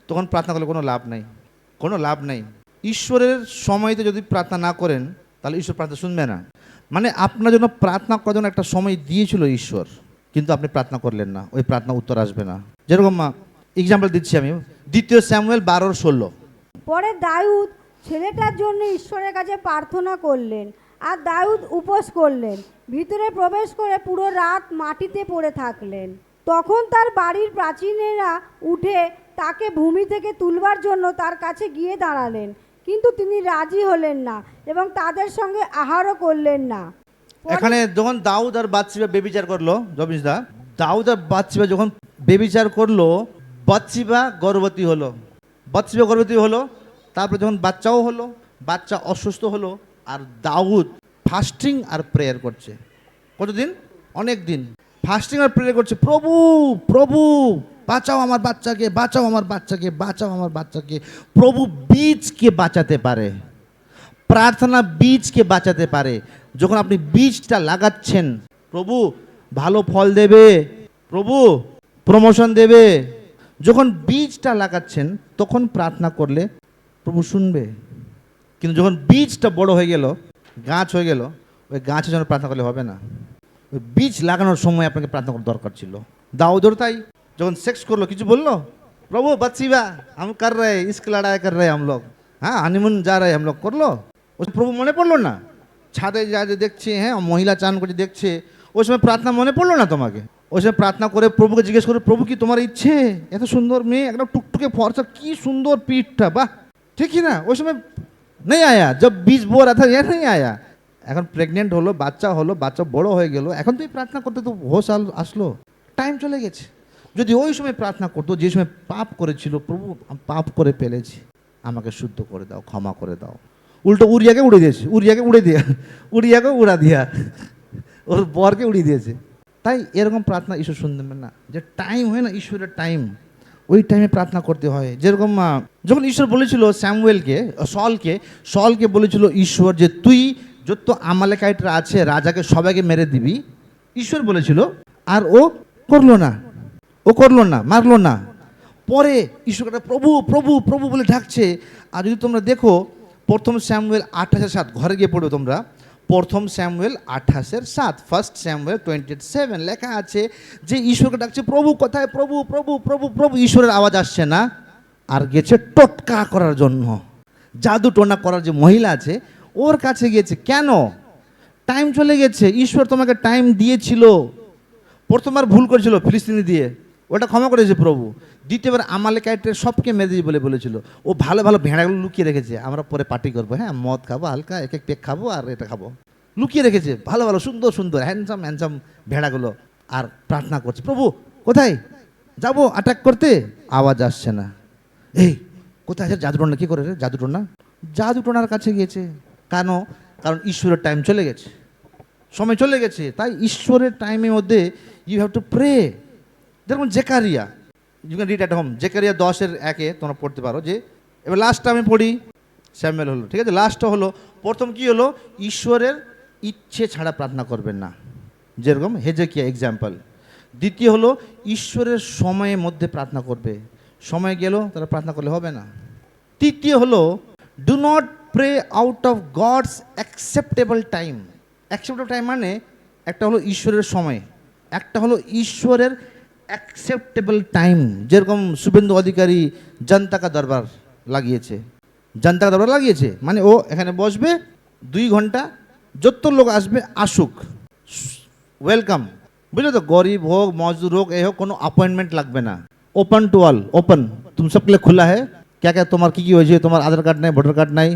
তখন প্রার্থনা করলে কোনো লাভ নাই, কোনো লাভ নেই। ঈশ্বরের সময়তে যদি প্রার্থনা না করেন তাহলে ঈশ্বর প্রার্থনা শুনবে না। মানে আপনার জন্য প্রার্থনা করার জন্য একটা সময় দিয়েছিল ঈশ্বর, কিন্তু আপনি প্রার্থনা করলেন না, ওই প্রার্থনা উত্তর আসবে না। যেরকম এক্সাম্পল দিচ্ছি আমি, 2 স্যামুয়েল 12:16। পরে দাউদ ছেলেটার জন্য ঈশ্বরের কাছে প্রার্থনা করলেন, আর দাউদ উপোস করলেন, ভিতরে প্রবেশ করে পুরো রাত মাটিতে পড়ে থাকলেন। তখন তার বাড়ির প্রাচীনেরা উঠে তাকে ভূমি থেকে তুলবার জন্য তার কাছে গিয়ে দাঁড়ালেন, কিন্তু তিনি রাজি হলেন না এবং তাদের সঙ্গে আহারও করলেন না। এখানে যখন দাউদ আর বাতশিবা বেবিচার করলো, জবিসদা, দাউদ আর বাতশিবা যখন বেবিচার করলো, বাতশিবা গর্ভবতী হলো, তারপরে যখন বাচ্চাও হলো, বাচ্চা অসুস্থ হলো, আর দাউদ ফাস্টিং আর প্রেয়ার করছে। কতদিন? অনেক দিন ফাস্টিং আর প্রেয়ার করছে, প্রভু প্রভু বাঁচাও আমার বাচ্চাকে, বাঁচাও আমার বাচ্চাকে, বাঁচাও আমার বাচ্চাকে। প্রভু বীজকে বাঁচাতে পারে, প্রার্থনা বীজকে বাঁচাতে পারে। যখন আপনি বীজটা লাগাচ্ছেন, প্রভু ভালো ফল দেবে, প্রভু প্রমোশন দেবে। যখন বীজটা লাগাচ্ছেন তখন প্রার্থনা করলে প্রভু শুনবে। কিন্তু যখন বীজটা বড় হয়ে গেল, গাছ হয়ে গেল, ওই গাছের জন্য প্রার্থনা করলে হবে না। ওই বীজ লাগানোর সময় আপনাকে প্রার্থনা করার দরকার ছিল। দাউদর তাই, যখন সেক্স করলো কিছু বললো, প্রভু বাতশিবা हम कर रहे हैं, इश्क लड़ाई कर रहे हैं हम लोग, हाँ हनीमून जा रहे हैं हम लोग, করলো। ওই প্রভু মনে পড়লো না? ছাদে যা যে দেখছে, হ্যাঁ মহিলা চান করে দেখছে, ওই সময় প্রার্থনা মনে পড়লো না তোমাকে? ওই সময় প্রার্থনা করে প্রভুকে জিজ্ঞেস করে, প্রভু কি তোমার ইচ্ছে? এত সুন্দর মেয়ে, একদম টুকটুকে ফর্সা, কি সুন্দর পিঠটা, বাহ, ঠিক না? ওই সময় নেই আয়া, জব বীজ বো রহা থা ইয়ে নেই আয়া। এখন প্রেগনেন্ট হলো, বাচ্চা হলো, বাচ্চা বড় হয়ে গেল, এখন তুই প্রার্থনা করতে তো হোশ আসলো, টাইম চলে গেছে। যদি ওই সময় প্রার্থনা করতো, যে সময় পাপ করেছিল, প্রভু পাপ করে ফেলেছি, আমাকে শুদ্ধ করে দাও, ক্ষমা করে দাও, উল্টো উড়িয়াকে উড়ে দিয়েছে, উড়িয়াকে উড়া দিয়া, ওর বরকে উড়িয়ে দিয়েছে। তাই এরকম প্রার্থনা ঈশ্বর শুনবেন না। যে টাইম হয় না ঈশ্বরের টাইম, ওই টাইমে প্রার্থনা করতে হয়। যেরকম যখন ঈশ্বর বলেছিল সলকে বলেছিল ঈশ্বর যে তুই যত আমালেকাইটরা আছে রাজাকে সবাইকে মেরে দিবি, ঈশ্বর বলেছিল, আর ও করলো না, মারলো না। পরে ঈশ্বরকে প্রভু প্রভু প্রভু বলে ডাকছে। আর যদি তোমরা দেখো 1 স্যামুয়েল 28:7, ঘরে গিয়ে পড়ো তোমরা, 1 স্যামুয়েল 28:7, 1 স্যামুয়েল 27 লেখা আছে যে ঈশ্বরকে ডাকছে, প্রভু কোথায়, প্রভু প্রভু প্রভু প্রভু। ঈশ্বরের আওয়াজ আসছে না, আর গেছে টোটকা করার জন্য, জাদু টোনা করার যে মহিলা আছে ওর কাছে গিয়েছে। কেন? টাইম চলে গেছে। ঈশ্বর তোমাকে টাইম দিয়েছিল। প্রথমবার ভুল করেছিল ফিলিস্তিনি দিয়ে, ওটা ক্ষমা করেছে প্রভু। দ্বিতীয়বার আমালেকাইটের সবকে মেরে দিয়ে বলেছিল। ও ভালো ভালো ভেড়াগুলো লুকিয়ে রেখেছে, আমরা পরে পার্টি করবো, হ্যাঁ মদ খাবো, হালকা এক এক পেক খাবো আর এটা খাবো, লুকিয়ে রেখেছে ভালো ভালো সুন্দর সুন্দর হ্যান্ডসাম ভেড়াগুলো। আর প্রার্থনা করছে, প্রভু কোথায় যাবো অ্যাটাক করতে, আওয়াজ আসছে না। এই কোথায় আছে জাদুটোনা? কী করে রে জাদুটোনা? জাদুটোনার কাছে গিয়েছে। কেন? কারণ ঈশ্বরের টাইম চলে গেছে, সময় চলে গেছে। তাই ঈশ্বরের টাইমের মধ্যে ইউ হ্যাভ টু প্রে। যেরকম Zechariah, you can read at home, Zechariah 10:1 তোমরা পড়তে পারো। যে এবার লাস্টটা আমি পড়ি, স্যামুয়েল হলো, ঠিক আছে? লাস্টটা হলো, প্রথম কি হলো, ঈশ্বরের ইচ্ছে ছাড়া প্রার্থনা করবেন না, যেরকম হেজেকিয়া এক্সাম্পল। দ্বিতীয় হলো, ঈশ্বরের সময়ের মধ্যে প্রার্থনা করবে, সময় গেল তারা প্রার্থনা করলে হবে না। তৃতীয় হলো, do not pray out of God's acceptable time. Acceptable time মানে একটা হলো ঈশ্বরের সময়, একটা হলো ঈশ্বরের অ্যাকসেপ্টেবল টাইম। যেরকম শুভেন্দু অধিকারী জনতা কা দরবার লাগিয়েছে, মানে ও এখানে বসবে 2 ঘন্টা, যত লোক আসবে আসুক, ওয়েলকাম, বুঝলে তো? গরিব হোক, মজদুর হোক, এ হোক, কোনো অ্যাপয়েন্টমেন্ট লাগবে না, ওপেন টু অল, ওপেন, তুমি সবকে লিয়ে খোলা है। क्या তোমার কী হয়েছে, তোমার আধার কার্ড নাই, ভোটার কার্ড নাই,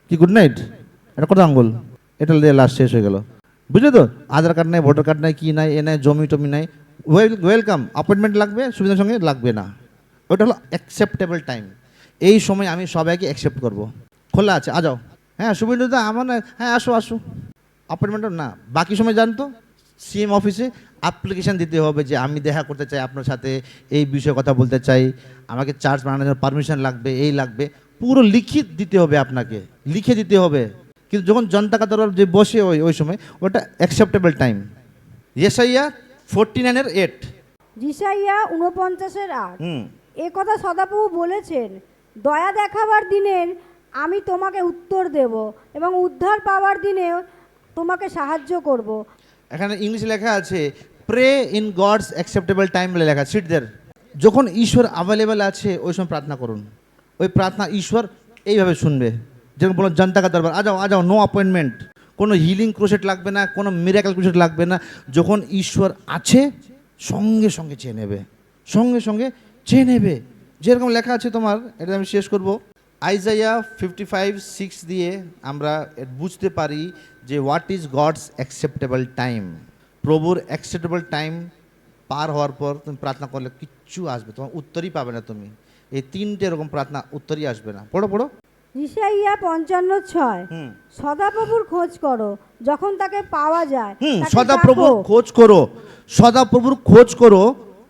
কি গুড নাইট, এটা কত আঙ্গুল, এটা দিয়ে লাস্ট শেষ হয়ে গেল, বুঝলে তো? আধার কার্ড নাই, ভোটার কার্ড নাই, কি নাই, এ নাই, জমি টমি নাই, ওয়েলকাম। অ্যাপয়েন্টমেন্ট লাগবে, সুবিধার সঙ্গে লাগবে না। ওটা হলো অ্যাকসেপ্টেবল টাইম। এই সময় আমি সবাইকে অ্যাকসেপ্ট করব। খোলা আছে, আ যাও। হ্যাঁ শুভেন্দুদা আমার না, হ্যাঁ আসো আসো। অ্যাপয়েন্টমেন্ট না, বাকি সময় জানতো সিএম অফিসে অ্যাপ্লিকেশান দিতে হবে যে আমি দেখা করতে চাই আপনার সাথে, এই বিষয়ে কথা বলতে চাই, আমাকে চার্জ বানানোর জন্য পারমিশন লাগবে, এই লাগবে, পুরো লিখিত দিতে হবে, আপনাকে লিখে দিতে হবে। কিন্তু যখন জনতা কা দরবার যে বসে ওই সময় ওটা অ্যাকসেপ্টেবল টাইম। ইয়েসাইয়া 49:8। যিশাইয়া 49:8। হুম। এ কথা সদাপ্রভু বলেছেন, দয়া দেখাবার দিনের আমি তোমাকে উত্তর দেব এবং উদ্ধার পাওয়ার দিনে তোমাকে সাহায্য করব। এখানে ইংলিশে লেখা আছে pray in God's acceptable time বলে লেখা, সিট দের। যখন ঈশ্বর অ্যাভেলেবেল আছে ওই সময় প্রার্থনা করুন। ওই প্রার্থনা ঈশ্বর এইভাবে শুনবে। যেরকম বলুন জনতা কা দরবার, আ যাও, নো অ্যাপয়েন্টমেন্ট, কোনো হিলিং ক্রোসেট লাগবে না, কোনো মিরাকেল ক্রোসেট লাগবে না। যখন ঈশ্বর আছে সঙ্গে সঙ্গে চেয়ে নেবে, সঙ্গে সঙ্গে চেয়ে নেবে। যেরকম লেখা আছে তোমার, এটা আমি শেষ করব, আইজাইয়া 55:6 দিয়ে আমরা বুঝতে পারি যে what is gods acceptable time. প্রভুর অ্যাকসেপ্টেবল টাইম পার হওয়ার পর তুমি প্রার্থনা করলে কিচ্ছু আসবে, তোমার উত্তরই পাবে না তুমি। এই তিনটে এরকম প্রার্থনা উত্তরই আসবে না। পড়ো পড়ো। যিশাইয়া 55:6। হুম সদাপ্রভুর খোঁজ করো যখন তাকে পাওয়া যায়, তাকে সদাপ্রভুর ডাকো, খোঁজ করো, সদাপ্রভুর খোঁজ করো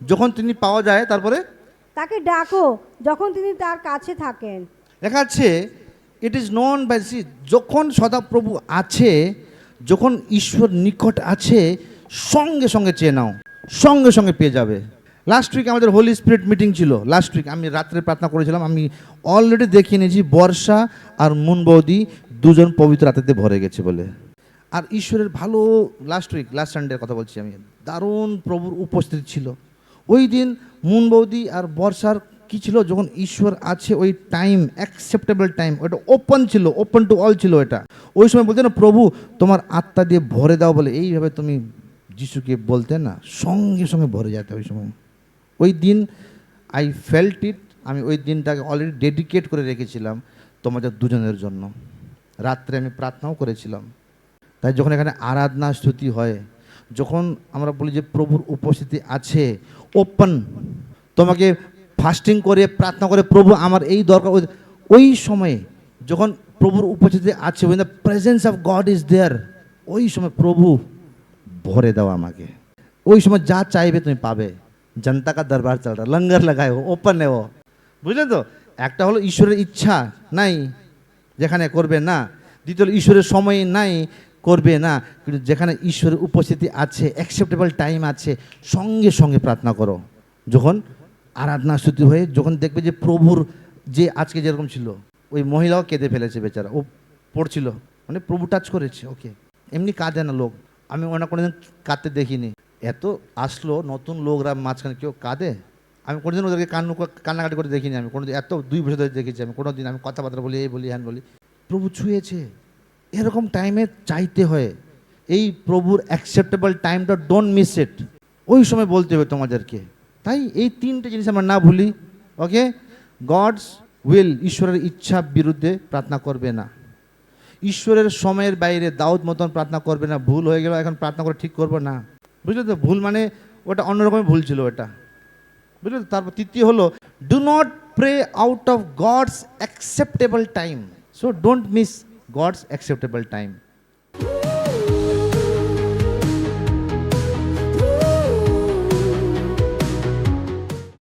যখন তিনি পাওয়া যায়। তারপরে তাকে ডাকো যখন তিনি তার কাছে থাকেন। লেখা আছে it is known by sea, যখন সদাপ্রভু আছে, যখন ঈশ্বর নিকট আছে, সঙ্গে সঙ্গে চেয়ে নাও, সঙ্গে সঙ্গে পেয়ে যাবে। লাস্ট উইক আমাদের হোলি স্পিরিট মিটিং ছিল। লাস্ট উইক আমি রাত্রে প্রার্থনা করেছিলাম। আমি অলরেডি দেখিয়ে নিয়েছি বর্ষা আর মুন বৌদি দুজন পবিত্র আত্মাতে ভরে গেছে বলে। আর ঈশ্বরের ভালো, লাস্ট সানডের কথা বলছি আমি, দারুণ প্রভুর উপস্থিতি ছিল ওই দিন। মুন বৌদি আর বর্ষার কি ছিল, যখন ঈশ্বর আছে ওই টাইম অ্যাকসেপ্টেবল টাইম, ওটা ওপেন ছিল, ওপেন টু অল ছিল এটা। ওই সময় বলতে না প্রভু তোমার আত্মা দিয়ে ভরে দাও বলে, এইভাবে তুমি যিশুকে বলতে না, সঙ্গে সঙ্গে ভরে যেতে ওই সময়। ওই দিন আই ফেল্ট ইট। আমি ওই দিনটাকে অলরেডি ডেডিকেট করে রেখেছিলাম তোমাদের দুজনের জন্য। রাত্রে আমি প্রার্থনাও করেছিলাম। তাই যখন এখানে আরাধনা স্তুতি হয়, যখন আমরা বলি যে প্রভুর উপস্থিতি আছে, ওপেন, তোমাকে ফাস্টিং করে প্রার্থনা করে প্রভু আমার এই দরকার, ওই সময়ে যখন প্রভুর উপস্থিতি আছে, when the presence of God is there, ওই সময় প্রভু ভরে দাও আমাকে। ওই সময় যা চাইবে তুমি পাবে। জনতা কা দরবার চল রা, লঙ্গর লাগায় ও, ওপেন ও, বুঝলেন তো? একটা হলো ঈশ্বরের ইচ্ছা নাই যেখানে করবে না, দ্বিতীয় হলো ঈশ্বরের সময় নাই করবে না। কিন্তু যেখানে ঈশ্বরের উপস্থিতি আছে, অ্যাকসেপ্টেবল টাইম আছে, সঙ্গে সঙ্গে প্রার্থনা করো। যখন আরাধনা স্তুতি হয়ে যখন দেখবে যে প্রভুর, যে আজকে যেরকম ছিল, ওই মহিলাও কেঁদে ফেলেছে বেচারা, ও পড়ছিল, মানে প্রভু টাচ করেছে ওকে। এমনি কাঁদে না লোক, আমি ওনা কোনোদিন কাঁদতে দেখিনি। এত আসলো নতুন লোকরা মাঝখানে, কেউ কাঁদে? আমি কোনোদিন ওদেরকে কান্নাকাটি করে দেখিনি। আমি কোনোদিন, এত 2 বছর ধরে দেখেছি আমি, কোনোদিন আমি কথাবার্তা বলি, এই বলি হ্যান বলি। প্রভু ছুঁয়েছে। এরকম টাইমে চাইতে হয়। এই প্রভুর অ্যাকসেপ্টেবল টাইমটা ডোন্ট মিস ইট, ওই সময় বলতে হবে তোমাদেরকে। তাই এই তিনটে জিনিস আমরা না ভুলি। ওকে, গডস উইল, ঈশ্বরের ইচ্ছা বিরুদ্ধে প্রার্থনা করবে না। ঈশ্বরের সময়ের বাইরে দাউদ মতন প্রার্থনা করবে না। ভুল হয়ে গেল, এখন প্রার্থনা করে ঠিক করবো না, বুঝলে তো? ভুল মানে ওটা অন্যরকমের ভুল ছিল ওটা, বুঝলে তো? তারপর তৃতীয় হলো do not pray out of God's acceptable time. So don't miss God's acceptable time.